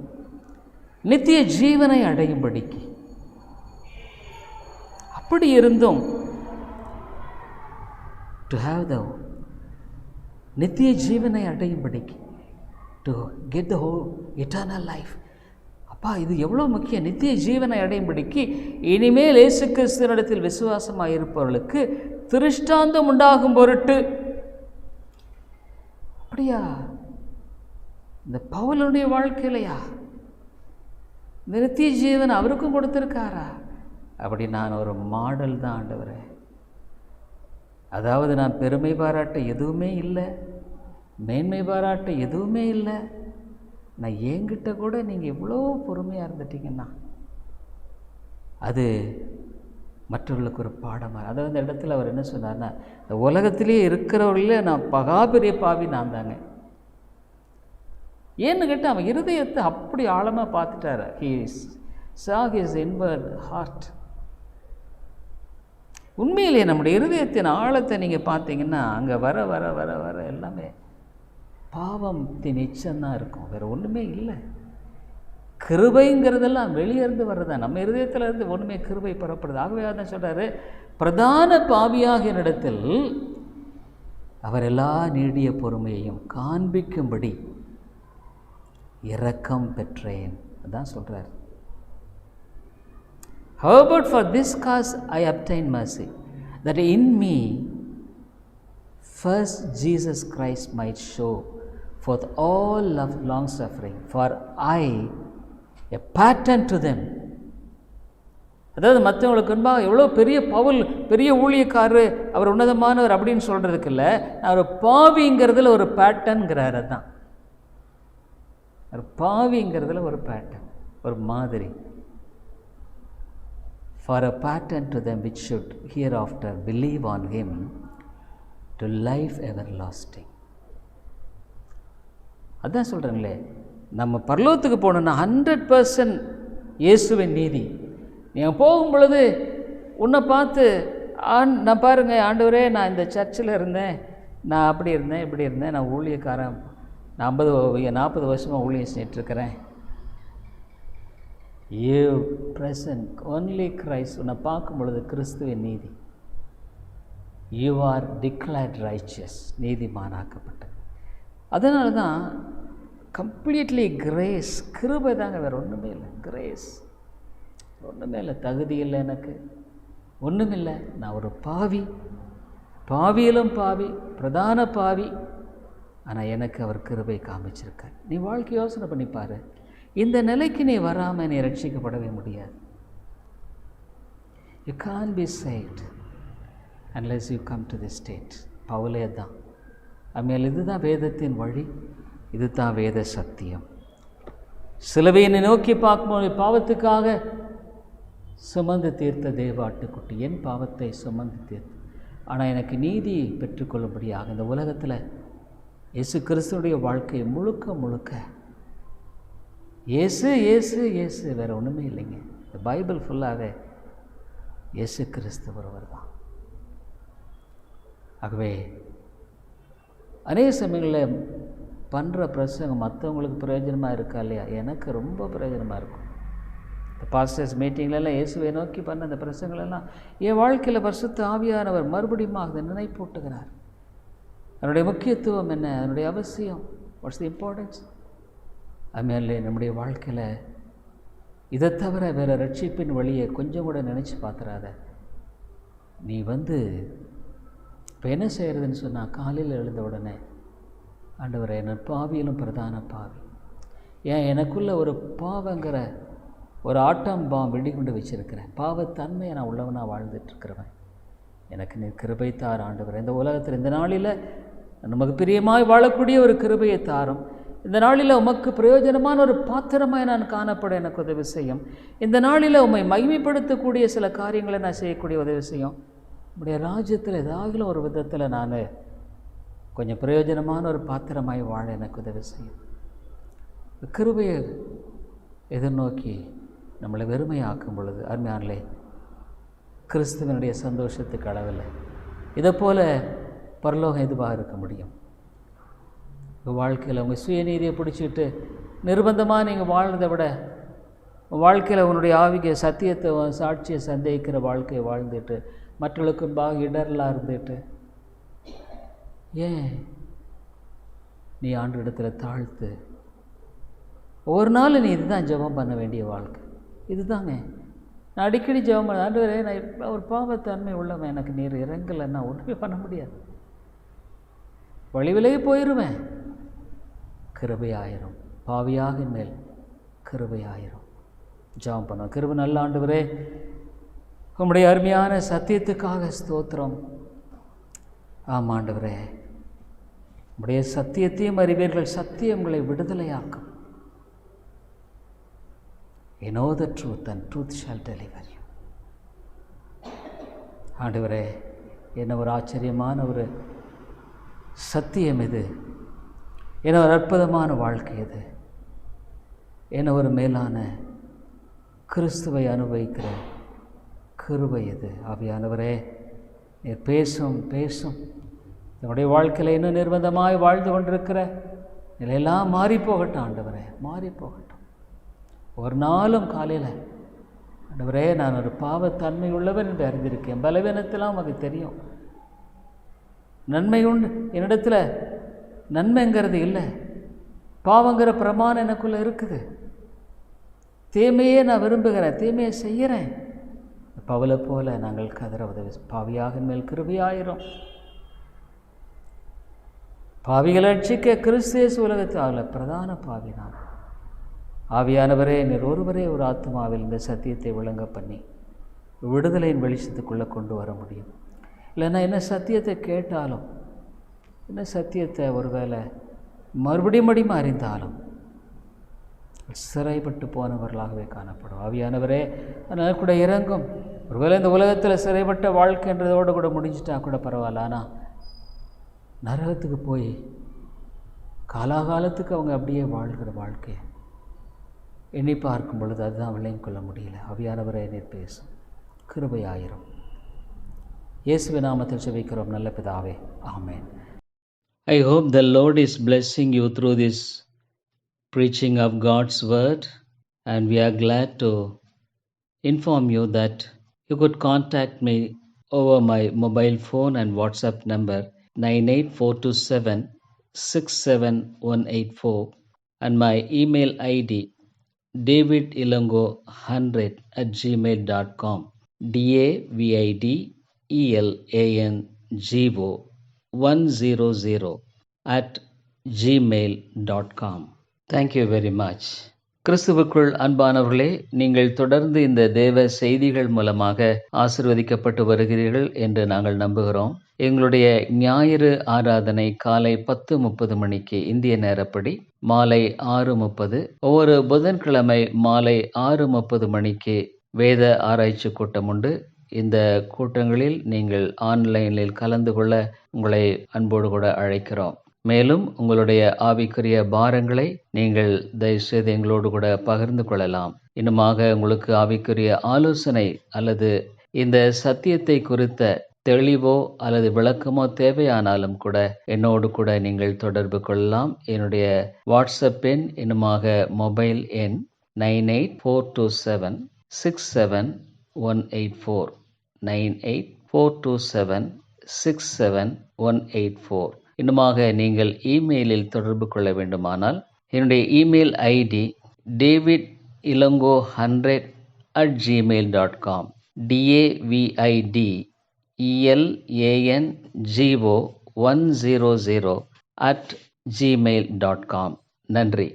நித்திய ஜீவனை அடையும்படிக்கு, அப்படி இருந்தும் டு ஹாவ் த நித்திய ஜீவனை அடையும்படிக்கு, to get the whole eternal life. அப்பா இது எவ்வளோ முக்கியம். நித்திய ஜீவனை அடையும்படிக்கு இனிமேல் இயேசு கிறிஸ்துவினிடத்தில் விசுவாசமாக இருப்பவர்களுக்கு திருஷ்டாந்தம் உண்டாகும் பொருட்டு. அப்படியா? இந்த பவுலுடைய வாழ்க்கையிலையா இந்த நித்திய ஜீவன் அவருக்கும் கொடுத்துருக்காரா? அப்படி நான் ஒரு மாடல் தான் ஆண்டவரே. அதாவது நான் பெருமை பாராட்ட எதுவுமே இல்லை, மேன்மை பாராட்ட எதுவுமே இல்லை. நான் என்கிட்ட கூட நீங்கள் இவ்வளோ பொறுமையாக இருந்துட்டீங்கன்னா அது மற்றவர்களுக்கு ஒரு பாடமாக. அதாவது இந்த இடத்துல அவர் என்ன சொன்னார்னா, இந்த உலகத்திலே இருக்கிறவர்களே நான் பெரிய பாவி நான் தாங்க. ஏன்னு கேட்டால் அவன் இருதயத்தை அப்படி ஆழமாக பார்த்துட்டார். He saw his inward heart. உண்மையிலே நம்முடைய இருதயத்தின் ஆழத்தை நீங்கள் பார்த்தீங்கன்னா அங்கே வர வர வர வர எல்லாமே பாவத்தின் எச்சம்தான் இருக்கும், வேறு ஒன்றுமே இல்லை. கிருபைங்கிறதெல்லாம் வெளியேருந்து வர்றதா, நம்ம இருதயத்தில் இருந்து ஒன்றுமே கிருபை பெறப்படுது. ஆகவே தான் சொல்கிறாரு, பிரதான பாவியாக என்னிடத்தில் அவர் எல்லா நீடிய பொறுமையையும் காண்பிக்கும்படி இரக்கம் பெற்றேன். அதான் சொல்கிறார். How about for this cause I obtained mercy, that in me first Jesus Christ might show forth all love long suffering, for I a pattern to them. அதாவது மற்றவங்களுக்கு முன்பாக எவ்வளோ பெரிய பவுல் பெரிய ஊழியக்காரரு, அவர் உன்னதமானவர் அப்படின்னு சொல்கிறதுக்கு இல்லை, அவர் பாவிங்கிறதுல ஒரு பேட்டர்ன்கிறார். அதுதான் ஒரு பாவிங்கிறதுல ஒரு பேட்டர்ன், ஒரு மாதிரி. For a pattern to them which should hereafter believe on him to life everlasting. அதான் சொல்கிறேங்களே, நம்ம பரலோகத்துக்கு போகணுன்னா 100% இயேசுவின் நீதி. நீங்கள் போகும் பொழுது உன்னை பார்த்து நான் பாருங்கள் ஆண்டவரே, நான் இந்த சர்ச்சில் இருந்தேன், நான் அப்படி இருந்தேன் இப்படி இருந்தேன், நான் ஊழியக்காரன், நான் 40 வருஷமாக ஊழியம் செஞ்சிட்ருக்கிறேன். You present only Christ. உன்னை பார்க்கும் பொழுது கிறிஸ்துவின் நீதி. யூ ஆர் டிக்ளேர்ட் ரைச்சியஸ், நீதிமானாக்கப்பட்ட. அதனால தான் கம்ப்ளீட்லி கிரேஸ், கிருபை தாங்க, வேறு ஒன்றுமே இல்லை. கிரேஸ், ஒன்றுமே இல்லை. தகுதி இல்லை எனக்கு, ஒன்றுமில்லை. நான் ஒரு பாவி, பாவியிலும் பாவி, பிரதான பாவி. ஆனால் எனக்கு அவர் கிருபை காமிச்சிருக்கார். நீ வாழ்க்கை யோசனை பண்ணிப்பார். இந்த நிலைக்கு நீ வராமல் நீ ரட்சிக்கப்படவே முடியாது. You can be saved unless you come to this state. பவுலே தான் அம்மையால் இதுதான் வேதத்தின் வழி, இது தான் வேத சத்தியம். சிலுவையை நோக்கி பார்க்கும்போது பாவத்துக்காக சுமந்து தீர்த்த தேவ ஆட்டுக்குட்டி என் பாவத்தை சுமந்து தீர்த்து, ஆனால் எனக்கு நீதி பெற்றுக்கொள்ளும்படியாக இந்த உலகத்தில் இயேசு கிறிஸ்துடைய வாழ்க்கை முழுக்க முழுக்க இயேசு இயேசு இயேசு, வேறு ஒன்றுமே இல்லைங்க. இந்த பைபிள் ஃபுல்லாகவே இயேசு கிறிஸ்து ஒருவர் தான். ஆகவே அநேக சமயங்களில் பண்ணுற பிரசங்கம் மற்றவங்களுக்கு பிரயோஜனமாக இருக்கா இல்லையா? எனக்கு ரொம்ப பிரயோஜனமாக இருக்கும். இந்த பாஸ்டர்ஸ் மீட்டிங்லலாம் இயேசுவை நோக்கி பண்ண அந்த பிரசங்களெல்லாம் என் வாழ்க்கையில் பரிசுத்த ஆவியானவர் மறுபடியும் அதை நினைப்பூட்டுகிறார். அதனுடைய முக்கியத்துவம் என்ன, அதனுடைய அவசியம், வாட்ஸ் தி இம்பார்ட்டன்ஸ். அதுமாதிரி நம்முடைய வாழ்க்கையில் இதை தவிர வேறு ரட்சிப்பின் வழியை கொஞ்சம் கூட நினச்சி பார்த்துறாத. நீ இப்போ என்ன செய்கிறதுன்னு சொன்னால், காலையில் எழுந்த உடனே ஆண்டவரே என் பாவியிலும் பிரதான பாவி, ஏன் எனக்குள்ளே ஒரு பாவங்கிற ஒரு ஆட்டம் வெடிகொண்டு வச்சுருக்கிறேன், பாவத்தன்மையை நான் உள்ளவனாக வாழ்ந்துட்டுருக்கிறவன், எனக்கு நீ கிருபை தார் ஆண்டவரே. இந்த உலகத்தில் இந்த நாளில் நமக்கு பிரியமாய் வாழக்கூடிய ஒரு கிருபையை தாரும். இந்த நாளில் உமக்கு பிரயோஜனமான ஒரு பாத்திரமாய் நான் காணப்பட எனக்கு உதவி செய்யும். இந்த நாளில் உம்மை மகிமைப்படுத்தக்கூடிய சில காரியங்களை நான் செய்யக்கூடிய உதவி செய்யும். நம்முடைய ராஜ்யத்தில் ஏதாவது ஒரு விதத்தில் நான் கொஞ்சம் பிரயோஜனமான ஒரு பாத்திரமாய் வாழ எனக்கு உதவி செய்யும். கிருபையை எதிர்நோக்கி நம்மளை வெறுமையாக்கும் பொழுது அருமையானே, கிறிஸ்துவனுடைய சந்தோஷத்துக்கு அளவில்லை. இதை போல் பரலோகம் எதுவாக இருக்க முடியும்? உங்கள் வாழ்க்கையில் உங்கள் சுயநீதியை பிடிச்சிட்டு நிர்பந்தமாக நீங்கள் வாழ்றதை விட வாழ்க்கையில் உன்னுடைய ஆவிக சத்தியத்தை சாட்சியை சந்தேகிக்கிற வாழ்க்கையை வாழ்ந்துட்டு மற்றவர்களுக்கும் இடர்லாம் இருந்துட்டு ஏன் நீ ஆண்டு இடத்துல தாழ்த்து ஒவ்வொரு நாள் நீ இதுதான் ஜெபம் பண்ண வேண்டிய வாழ்க்கை. இதுதாங்க நான் அடிக்கடி ஜெபம் பண்ண, ஆண்டவரே நான் ஒரு பாவத்தன்மை உள்ளவன், எனக்கு நீர் இறங்கலைன்னா ஒன்றுமே பண்ண முடியாது, வழி விலகி போயிடுவேன். கிருபையாயிரும், பாவியாக மேல் கிருபையாயிரும். ஜெபம் பண்ணுவோம். கிருபை நல்ல ஆண்டவரே, உம்முடைய அருமையான சத்தியத்துக்காக ஸ்தோத்திரம். ஆமாம் ஆண்டவரே, உம்முடைய சத்தியத்தையும் அறிவீர்கள், சத்தியம் உங்களை விடுதலையாக்கும். You know the truth and truth shall deliver you. ஆண்டவரே, என்ன ஒரு ஆச்சரியமான ஒரு சத்தியம் இது, என்ன ஒரு அற்புதமான வாழ்க்கை இது, என்ன ஒரு மேலான கிறிஸ்துவை அனுபவிக்கிற கிருபை இது. ஆவியானவரே, நீர் பேசும் பேசும். நம்முடைய வாழ்க்கையில் இன்னும் நிர்பந்தமாய் வாழ்ந்து கொண்டிருக்கிற நிலையெல்லாம் மாறி போகட்டும் ஆண்டவரே, மாறி போகட்டும். ஒரு நாளும் காலையில் ஆண்டவரே, நான் ஒரு பாவத்தன்மை உள்ளவன் என்று அறிந்திருக்கேன், பலவீனத்தெல்லாம் உமக்கு தெரியும், நன்மை உண்டு என்னிடத்தில், நன்மைங்கிறது இல்லை, பாவங்கிற பிரமாணம் எனக்குள்ளே இருக்குது, தீமையே நான் விரும்புகிறேன், தீமையை செய்கிறேன். பவுலை போல நாங்கள் கதற உதவி. பாவியாக மேல் கிருபையாயிரும். பாவிகளை ரட்சிக்க கிறிஸ்து உலகத்தில் பிரதான பாவி நான். ஆவியானவரே, நீர் ஒருவரே ஒரு ஆத்மாவில் இந்த சத்தியத்தை விளங்க பண்ணி விடுதலையின் வெளிச்சத்துக்குள்ளே கொண்டு வர முடியும். இல்லைன்னா என்ன சத்தியத்தை கேட்டாலும், என்ன சத்தியத்தை ஒருவேளை மறுபடியும் அறிந்தாலும் சிறைப்பட்டு போனவர்களாகவே காணப்படும். ஆவியானவரே, அதனால் கூட இறங்கும். ஒருவேளை இந்த உலகத்தில் சிறைப்பட்ட வாழ்க்கைன்றதோடு கூட முடிஞ்சிட்டா கூட பரவாயில்ல, ஆனால் நரகத்துக்கு போய் காலாகாலத்துக்கு அவங்க அப்படியே வாழ்கிற வாழ்க்கையை எண்ணி பார்க்கும் பொழுது அதுதான் விளங்கிக் கொள்ள முடியல. ஆவியானவரே, நீர் பேசும், கிருபையாயிரும். இயேசுவின் நாமத்தில் ஜெபிக்கிறோம் நல்ல பிதாவே, ஆமென். I hope the Lord is blessing you through this preaching of God's word, and we are glad to inform you that you could contact me over my mobile phone and WhatsApp number 98427 67184 and my email ID davidilongo100@gmail.com davidElango 100 at gmail.com. Thank you very much. கிறிஸ்துவுக்குள் அன்பானவர்களே, நீங்கள் தொடர்ந்து இந்த தேவ செய்திகள் மூலமாக ஆசீர்வதிக்கப்பட்டு வருகிறீர்கள் என்று நாங்கள் நம்புகிறோம். எங்களுடைய ஞாயிறு ஆராதனை காலை 10:30 மணிக்கு இந்திய நேரப்படி, மாலை 6:30, ஒவ்வொரு புதன்கிழமை மாலை 6:30 மணிக்கு வேத ஆராய்ச்சி கூட்டம் உண்டு. இந்த கூட்டங்களில் நீங்கள் ஆன்லைனில் கலந்து கொள்ள உங்களை அன்போடு கூட அழைக்கிறோம். மேலும் உங்களுடைய ஆவிக்குரிய பாரங்களை நீங்கள் தயவுசெய்து எங்களோடு கூட பகிர்ந்து கொள்ளலாம். இன்னுமாக உங்களுக்கு ஆவிக்குரிய ஆலோசனை அல்லது இந்த சத்தியத்தை குறித்த தெளிவோ அல்லது விளக்கமோ தேவையானாலும் கூட என்னோடு கூட நீங்கள் தொடர்பு கொள்ளலாம். என்னுடைய வாட்ஸ்அப் எண், இன்னுமாக மொபைல் எண் 98427 67184 98427 67184. இன்னுமாக நீங்கள் இமெயிலில் தொடர்பு கொள்ள வேண்டுமானால் என்னுடைய இமெயில் ஐடி davidilongo100@gmail.com davidElango100@gmail.com. நன்றி.